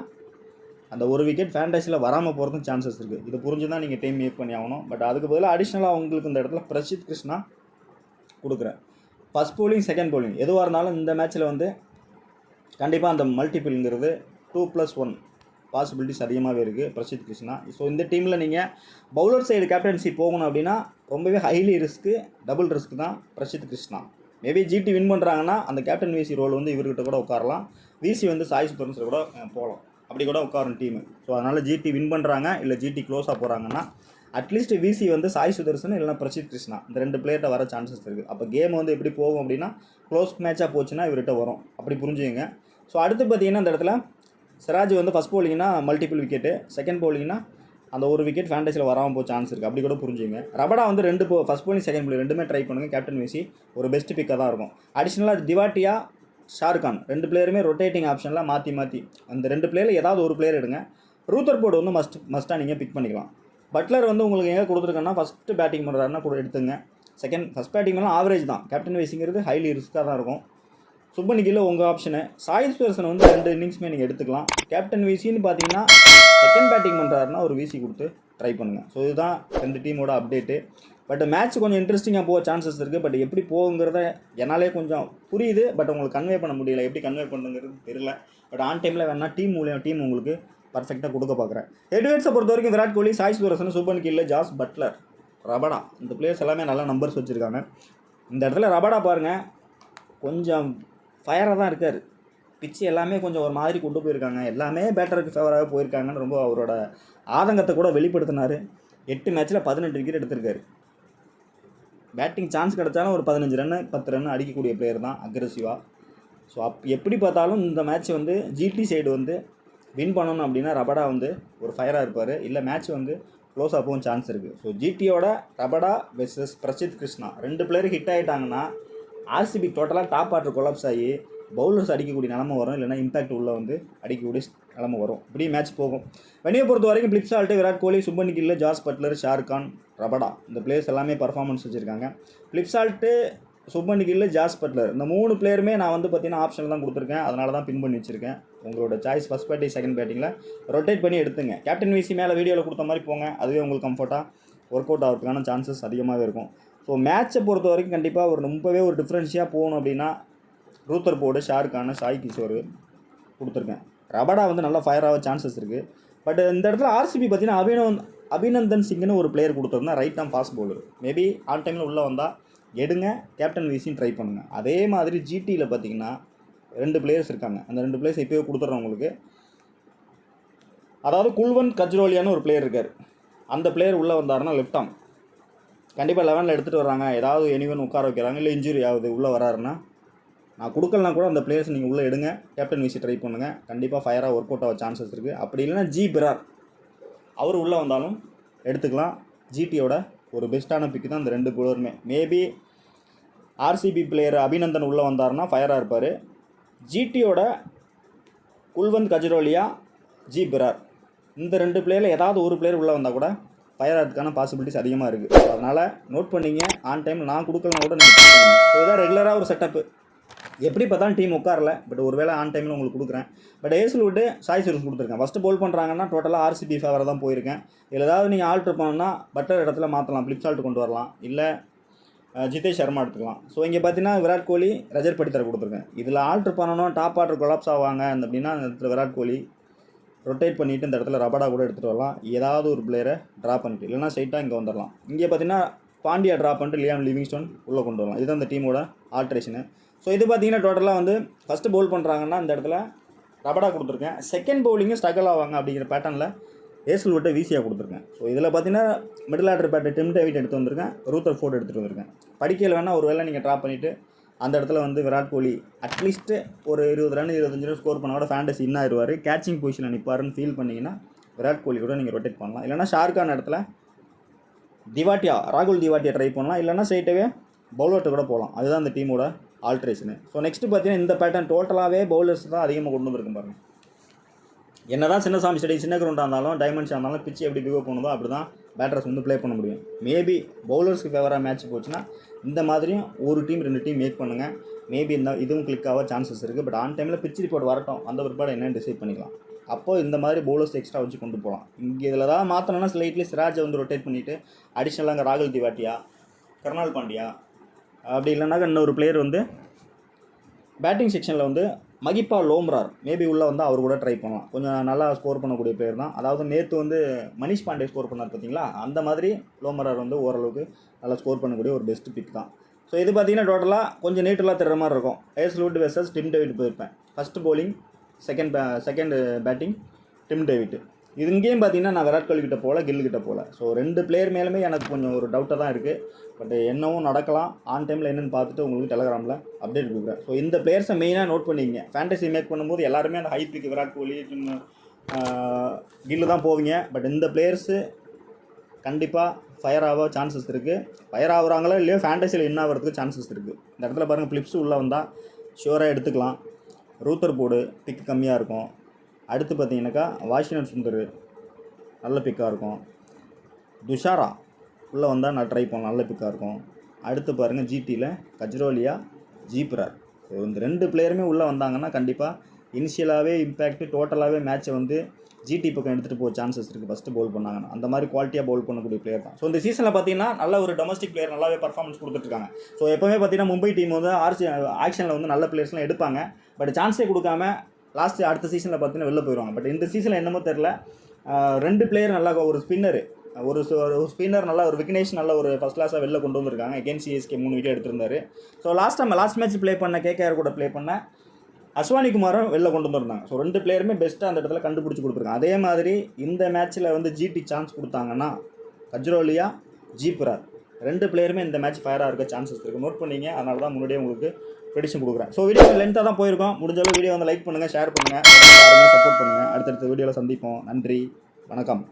A: அந்த 1 விக்கெட் ஃபேண்டஸியில் வராமல் போகிறதுக்கும் சான்சஸ் இருக்குது. இது புரிஞ்சு தான் நீங்கள் டைம் மேக் பண்ணி ஆகணும். பட் அதுக்கு பதிலாக அடிஷ்னலாக உங்களுக்கு இந்த இடத்துல பிரசித் கிருஷ்ணா கொடுக்குறேன். ஃபஸ்ட் bowling செகண்ட் bowling எதுவாக இருந்தாலும் இந்த மேட்ச்சில் வந்து கண்டிப்பாக அந்த மல்டிபிள்ங்கிறது 2+1 பாசிபிலிட்டிஸ் அதிகமாகவே இருக்குது பிரசித் கிருஷ்ணா. ஸோ இந்த டீமில் நீங்கள் பவுலர் சைடு கேப்டன்சி போகணும் அப்படின்னா ரொம்பவே ஹைலி ரிஸ்க்கு, டபுள் ரிஸ்க் தான் Prasidh Krishna. Maybe GT win பண்ணுறாங்கன்னா அந்த கேப்டன் விசி ரோல் வந்து இவர்கிட்ட கூட உட்காரலாம். விசி வந்து சாய் சுதர்சன் கூட போகலாம், அப்படி கூட உட்காரும் டீமு. ஸோ அதனால் ஜிடி வின் பண்ணுறாங்க இல்லை ஜிடி க்ளோஸாக போகிறாங்கன்னா அட்லீஸ்ட் விசி வந்து சாய் சுதர்சன் இல்லைனா பிரசித் கிருஷ்ணா இந்த 2 பிளேயர்கிட்ட வர சான்சஸ் இருக்குது. அப்போ கேம் வந்து எப்படி போகும் அப்படின்னா க்ளோஸ் மேட்சாக போச்சுன்னா இவர்கிட்ட வரும், அப்படி புரிஞ்சுங்க. ஸோ அடுத்து பார்த்தீங்கன்னா இந்த இடத்துல சிராஜ் வந்து ஃபஸ்ட் bowlingனா மல்டிபிள் விக்கெட்டு, செகண்ட் bowlingனா அந்த 1 விக்கெட் ஃபேண்டஸியில் வராமல் போக சான்ஸ் இருக்குது, அப்படி கூட புரிஞ்சுங்க. ரபடா வந்து ஃபஸ்ட் bowling செகண்ட் bowling ரெண்டுமே ட்ரை பண்ணுங்கள். கேப்டன் விசி ஒரு பெஸ்ட் பிக்காக தான் இருக்கும். அடிஷ்னலாக திவாட்டியா, ஷாருக்கான் 2 பிளேயருமே ரொட்டேட்டிங் ஆப்ஷனில் மாற்றி அந்த 2 பிளேயரில் ஏதாவது ஒரு பிளேயர் எடுங்க. ரூத்தர்ஃபோர்டு வந்து மஸ்ட்டாக நீங்கள் பிக் பண்ணிக்கலாம். பட்லர் வந்து உங்களுக்கு எங்கே கொடுத்துருக்கேன்னா ஃபஸ்ட்டு பேட்டிங் பண்ணுறாருன்னா கூட எடுத்துங்க. ஃபஸ்ட் பேட்டிங் மேலே ஆவரேஜ் தான். கேப்டன் வைஸுங்கிறது ஹைலி ரிஸ்க்காக தான் இருக்கும். சுப்பன் கில்ல உங்கள் ஆப்ஷனு. சாய் சுதர்சன் வந்து 2 இன்னிங்ஸுமே நீங்கள் எடுத்துக்கலாம். கேப்டன் விசின்னு பார்த்தீங்கன்னா செகண்ட் பேட்டிங் பண்ணுறாருன்னா ஒரு விசி கொடுத்து ட்ரை பண்ணுங்கள். ஸோ இதுதான் 2 டீமோட அப்டேட்டு. பட் மேட்ச் கொஞ்சம் இன்ட்ரெஸ்டிங்காக போக சான்சஸ் இருக்குது. பட் எப்படி போகுங்கிறத என்னாலே கொஞ்சம் புரியுது. பட் உங்களுக்கு கன்வே பண்ண முடியல, எப்படி கன்வே பண்ணுங்கிறது தெரியல. பட் ஆன் டைமில் வேணால் டீம் உங்களுக்கு பர்ஃபெக்டாக கொடுக்க பார்க்குறேன். ஹெட்வேட்ஸை பொறுத்த வரைக்கும் Virat Kohli, Sai Sudharsan, Shubman Gill, Jos Buttler, Rabada இந்த பிளேயர்ஸ் எல்லாமே நல்ல நம்பர்ஸ் வச்சுருக்காங்க. இந்த இடத்துல ரபடா பாருங்கள் கொஞ்சம் ஃபயராக தான் இருக்கார். பிச்சு எல்லாமே கொஞ்சம் ஒரு மாதிரி கொண்டு போயிருக்காங்க. எல்லாமே பேட்டருக்கு ஃபேவராக போயிருக்காங்கன்னு ரொம்ப அவரோட ஆதங்கத்தை கூட வெளிப்படுத்தினார். 8 மேட்ச்சில் 18 விக்கெட் எடுத்திருக்காரு. பேட்டிங் சான்ஸ் கிடச்சாலும் ஒரு 15 ரன்னு 10 ரன் அடிக்கக்கூடிய பிளேயர் தான் அக்ரெசிவாக. ஸோ எப்படி பார்த்தாலும் இந்த மேட்ச் வந்து ஜிடி சைடு வந்து வின் பண்ணணும் அப்படின்னா ரபடா வந்து ஒரு ஃபயராக இருப்பார். இல்லை மேட்ச் வந்து க்ளோஸாக போகும் சான்ஸ் இருக்குது. ஸோ ஜிடியோட Rabada versus Prasidh Krishna 2 player hit ஆகிட்டாங்கன்னா ஆர்சிபி டோட்டலாக டாப் ஆர்டர் கொலாப்ஸ் ஆகி பவுலர்ஸ் அடிக்கக்கூடிய நிலமை வரும், இல்லைனா இம்பாக்ட் உள்ள வந்து அடிக்கக்கூடிய நிலமை வரும். இப்படி மேட்ச் போகும். வெனியை பொறுத்த வரைக்கும் flip salt, Virat Kohli, Shubman Gill, Jos Buttler, Shah Rukh Khan, Rabada இந்த பிளேயர்ஸ் எல்லாமே பர்ஃபார்மன்ஸ் வச்சுருக்காங்க. Flip salt, Shubman kill, Jos Buttler இந்த 3 பிளேயருமே நான் வந்து பார்த்தீங்கன்னா ஆப்ஷனில் தான் கொடுத்துருக்கேன். அதனால தான் பின் பண்ணி வச்சுருக்கேன். உங்களோட சாய்ஸ் ஃபஸ்ட் பேட்டிங் செகண்ட் பேட்டிங்கில் ரொட்டேட் பண்ணி எடுத்துங்க. கேப்டன் விசி மேலே வீடியோவில் கொடுத்த மாதிரி போங்க. அதுவே உங்களுக்கு கம்ஃபர்ட்டாக ஒர்க் அவுட் ஆகிறதுக்கான சான்சஸ் அதிகமாகவே இருக்கும். ஸோ மேட்சை பொறுத்த வரைக்கும் கண்டிப்பாக ரொம்பவே ஒரு டிஃப்ரென்ஷியாக போகணும் அப்படின்னா ரூத்தர் போர்டு, ஷாருக்கான, சாய் கிஷோர் கொடுத்துருக்கேன். ரபடா வந்து நல்லா ஃபயர் ஆக சான்சஸ் இருக்குது. பட் இந்த இடத்துல ஆர்சிபி பார்த்தீங்கன்னா அபிநந்தன் சிங்னு ஒரு பிளேயர் கொடுத்துருந்தா ரைட் ஆம் ஃபாஸ்ட் பவுலர். மேபி ஆன் டைமில் உள்ளே வந்தால் எடுங்க, கேப்டன் விசின்னு ட்ரை பண்ணுங்கள். அதே மாதிரி ஜிடியில் பார்த்தீங்கன்னா 2 பிளேயர்ஸ் இருக்காங்க. அந்த 2 பிளேயர்ஸ் இப்போயே கொடுத்துட்றேன் உங்களுக்கு. அதாவது குல்வந்த் கஜ்ரோலியான்னு ஒரு பிளேயர் இருக்கார். அந்த பிளேயர் உள்ளே வந்தாருன்னா லெஃப்ட் ஆம் கண்டிப்பாக 11ல் எடுத்துகிட்டு வராங்க. ஏதாவது எனிவன் உட்கார வைக்கிறாங்க, இல்லை இன்ஜுரி ஆகுது உள்ளே வராருன்னா நான் கொடுக்கலாம் கூட அந்த பிளேயர்ஸ் நீங்கள் உள்ளே எடுங்க, கேப்டன் விசி ட்ரை பண்ணுங்கள். கண்டிப்பாக ஃபயராக ஒர்க் அவுட் ஆக சான்சஸ் இருக்குது. அப்படி இல்லைன்னா ஜி பிரார் அவர் உள்ளே வந்தாலும் எடுத்துக்கலாம். ஜிடியோட ஒரு பெஸ்ட்டான பிக்கு தான் இந்த 2 பவுலருமே. மேபி ஆர்சிபி பிளேயர் அபிநந்தன் உள்ளே வந்தாருன்னா ஃபயராக இருப்பார். ஜிடியோட குல்வந்த் கஜ்ரோலியா, ஜி பிரார் இந்த 2 பிளேயரில் ஏதாவது ஒரு பிளேயர் உள்ளே வந்தால் கூட ஃபயர் ஆகிறதுக்கான பாசிபிலிட்டிஸ் அதிகமாக இருக்குது. அதனால் நோட் பண்ணிங்க. ஆன் டைம் நான் கொடுக்கலாம் கூட நீங்கள் கொடுக்கணும். ஸோ இதான் ரெகுலராக ஒரு செட்டப்பு. எப்படி பார்த்தாலும் டீம் உட்காரல, பட் ஒரு வேளை ஆன் டைமில் உங்களுக்கு கொடுக்குறேன். பட் ஏஸ்லுட்டு சாய் சுரேஷ் கொடுத்துருக்கேன். ஃபஸ்ட்டு போல் பண்ணுறாங்கன்னா டோட்டலாக ஆர்சிபி ஃபேவராக தான் போயிருக்கேன். இதில் ஏதாவது நீங்கள் ஆல்ட்ரு பண்ணணும்னா பட்டர் இடத்துல மாற்றலாம், ஃபிளிப் சால்ட் கொண்டு வரலாம், இல்லை ஜிதேஷ் சர்மா எடுத்துக்கலாம். ஸோ இங்கே பார்த்தீங்கன்னா விராட் கோலி, ரஜர் படித்தரை கொடுத்துருக்கேன். இதில் ஆல்ட்ரு பண்ணணும், டாப் ஆர்டர் கொலாப்ஸ் ஆவாங்க அப்படின்னா அந்த இடத்துல விராட் கோலி ரொட்டேட் பண்ணிவிட்டு இந்த இடத்துல ரபடா கூட எடுத்துகிட்டு வரலாம். ஏதாவது ஒரு பிளேயரை ட்ரா பண்ணிட்டு, இல்லைனா ஸ்ட்ரைட்டாக இங்கே வந்துடலாம். இங்கே பார்த்தீங்கன்னா பாண்டியா ட்ரா பண்ணிட்டு லியாம் லிவிங்ஸ்டோன் உள்ளே கொண்டு வரலாம். இதுதான் இந்த டீமோட ஆல்ட்ரேஷனு. ஸோ இது பார்த்தீங்கன்னா டோட்டலாக வந்து ஃபஸ்ட்டு பவுல் பண்ணுறாங்கன்னா இந்த இடத்துல ரபடா கொடுத்துருக்கேன். செகண்ட் பவுலிங்கும் ஸ்ட்ரகிள் ஆவாங்க அப்படிங்கிற பேட்டர்னில் ஏஸ்லுட்டை வீசியாக கொடுத்துருக்கேன். ஸோ இதில் பார்த்தீங்கன்னா middle order batter Tim David எடுத்து வந்திருக்கேன், ரூத்தர் ஃபோர்ட் எடுத்துகிட்டு வந்திருக்கேன். படிக்கையில் வேணால் ஒரு வேளை நீங்கள் ட்ரா பண்ணிவிட்டு அந்த இடத்துல வந்து விராட் கோலி அட்லீஸ்ட்டு ஒரு 20 ரன் 25 ரன் ஸ்கோர் பண்ண கூட ஃபேண்டசி இன்னும் ஆயிடுவார், கேச்சிங் பொசிஷனில் நிற்பாருன்னு ஃபீல் பண்ணிங்கன்னா விராட் கோலி கூட நீங்கள் ரொட்டேட் பண்ணலாம். இல்லைனா ஷாருக்கான இடத்துல ராகுல் திவாட்டியா ட்ரை பண்ணலாம். இல்லைனா ஸ்ட்ரைட்டாகவே பவுலர்கிட்ட கூட போகலாம். அதுதான் இந்த டீமோட ஆல்ட்ரேஷனு. ஸோ நெக்ஸ்ட்டு பார்த்தீங்கன்னா இந்த பேட்டர்ன் டோட்டலாகவே பவுலர்ஸ் தான் அதிகமாக கொண்டு வந்திருக்கும் பாருங்கள். என்ன தான் சின்னசாமி ஸ்டேடியம் சின்ன கிரவுண்டாக இருந்தாலும் டைமண்ட்ஸாக இருந்தாலும் பிச்சு எப்படி பிகோ பண்ணுதோ அப்படி தான் பேட்டர்ஸ் வந்து ப்ளே பண்ண முடியும். மேபி பவுலர்ஸ்க்கு ஃபேவராக மேட்ச் போச்சுன்னா இந்த மாதிரியும் ஒரு டீம் 2 டீம் மேக் பண்ணுங்கள். மேபி இந்த இதுவும் கிளிக் ஆக சான்சஸ் இருக்குது. பட் ஆன் டைமில் பிச் ரிப்போர்ட் வரட்டும், அந்த பிற்பாடு என்னென்னு டிசைட் பண்ணிக்கலாம். அப்போது இந்த மாதிரி பவுலர்ஸ் எக்ஸ்ட்ரா வச்சு கொண்டு போகலாம். இங்கே இதில் தான் மாற்றணும்னா ஸ்லைட்லி சிராஜை வந்து ரொட்டேட் பண்ணிவிட்டு அடிஷ்னலாக அங்கே ராகுல் திவாட்டியா, கர்னால் பாண்டியா, அப்படி இல்லைனாக்கா இன்னொரு பிளேயர் வந்து பேட்டிங் செக்ஷனில் வந்து மகிப்பா லோம்ரார் மேபி உள்ளே வந்து அவர் கூட ட்ரை பண்ணலாம். கொஞ்சம் நல்லா ஸ்கோர் பண்ணக்கூடிய பிளேயர் தான். அதாவது நேற்று வந்து மனிஷ் பாண்டே ஸ்கோர் பண்ணார் பார்த்தீங்களா, அந்த மாதிரி லோம்ரார் வந்து ஓரளவுக்கு நல்லா ஸ்கோர் பண்ணக்கூடிய ஒரு பெஸ்ட் பிக் தான். ஸோ இது பார்த்தீங்கன்னா டோட்டலாக கொஞ்சம் நீட்டலாக தர்ற மாதிரி இருக்கும். ஏஸ்லுட் வெர்சஸ் டிம் டேவிட் போயிருப்பேன். First bowling, second batting Tim David. இது இங்கேயும் பார்த்தீங்கன்னா நான் விராட் கோலி கிட்ட போகல, கில் கிட்ட போகல. ஸோ 2 பிளேயர் மேலுமே எனக்கு கொஞ்சம் ஒரு டவுட்டாக தான் இருக்குது. பட் என்னவும் நடக்கலாம். ஆன் டைமில் என்னென்னு பார்த்துட்டு உங்களுக்கு டெலகிராமில் அப்டேட் கொடுக்குறேன். ஸோ இந்த பிளேயர்ஸை மெயினாக நோட் பண்ணிங்க. ஃபேண்டசி மேக் பண்ணும்போது எல்லாருமே அந்த ஹை பிக் விராட் கோலி, கில்லு தான் போவீங்க. பட் இந்த பிளேயர்ஸு கண்டிப்பாக ஃபயர் ஆக சான்சஸ் இருக்குது. ஃபயர் ஆகுறாங்களோ இல்லையோ ஃபேண்டசியில் வின் ஆகிறதுக்கு சான்சஸ் இருக்குது. இந்த இடத்துல பாருங்கள், ஃபிளிப்ஸ் உள்ளே வந்தால் ஷியோராக எடுத்துக்கலாம். ரூத்தர் போர்டு பிக் கம்மியாக இருக்கும். அடுத்து பார்த்தீங்கன்னாக்கா வாஷிங்டன் சுந்தர் நல்ல பிக்காக இருக்கும். துஷாரா உள்ளே வந்தால் நான் ட்ரை பண்ணலாம், நல்ல பிக்காக இருக்கும். அடுத்து பாருங்கள் ஜிடியில் கஜ்ரோலியா, ஜீப்ரார். ஸோ இந்த 2 பிளேயருமே உள்ளே வந்தாங்கன்னா கண்டிப்பாக இனிஷியலாகவே இம்பேக்ட் டோட்டலாகவே மேட்சை வந்து ஜிடி பக்கம் எடுத்துகிட்டு போக சான்சஸ் இருக்குது. ஃபஸ்ட்டு பவுல் பண்ணாங்கன்னா அந்த மாதிரி குவாலிட்டியாக பவுல் பண்ணக்கூடிய பிளேயர் தான். ஸோ இந்த சீசனில் பார்த்தீங்கன்னா நல்ல ஒரு டொமஸ்டிக் பிளேயர் நல்லாவே பர்ஃபார்மன்ஸ் கொடுத்துட்ருக்காங்க. ஸோ எப்போவுமே பார்த்தீங்கன்னா மும்பை டீம் வந்து ஆக்ஷனில் வந்து நல்ல பிளேயர்ஸ்லாம் எடுப்பாங்க. பட் சான்ஸே கொடுக்காம அடுத்த சீசனில் பார்த்தீங்கன்னா வெளில போயிடுவாங்க. பட் இந்த சீசனில் என்னமோ தெரில, 2 பிளேயர் நல்லா, ஒரு ஸ்பின்னர் நல்லா, ஒரு விக்னேஷ் நல்ல ஒரு ஃபஸ்ட் கிளாஸாக வெளில கொண்டு வந்திருக்காங்க. அகேன்ஸ்ட் சிஎஸ்கே 3 விக்கெட் எடுத்திருந்தாரு. ஸோ லாஸ்ட் மேட்ச் ப்ளே பண்ண கேகேஆர் கூட ப்ளே பண்ண அஸ்வானி குமாரும் வெளில கொண்டு வந்திருந்தாங்க. ஸோ 2 பிளேயருமே பெஸ்ட்டாக அந்த இடத்துல கண்டுபிடிச்சி கொடுத்துருக்காங்க. அதே மாதிரி இந்த மேட்ச்சில் வந்து ஜிடி சான்ஸ் கொடுத்தாங்கன்னா கஜ்ரோலியா, ஜீப்ரார் 2 பிளேயருமே இந்த மேட்ச் ஃபயராக இருக்க சான்சஸ் இருக்குது. நோட் பண்ணிங்க. அதனால தான் முன்னாடியே உங்களுக்கு ப்ரெடிக்ஷன் கொடுக்குறேன். ஸோ வீடியோ லென்த்தாக தான் போயிருக்கோம். முடிஞ்சளவு வீடியோ வந்து லைக் பண்ணுங்கள், ஷேர் பண்ணுங்கள், சப்போர்ட் பண்ணுங்கள். அடுத்தடுத்த வீடியோவில் சந்திப்போம். நன்றி, வணக்கம்.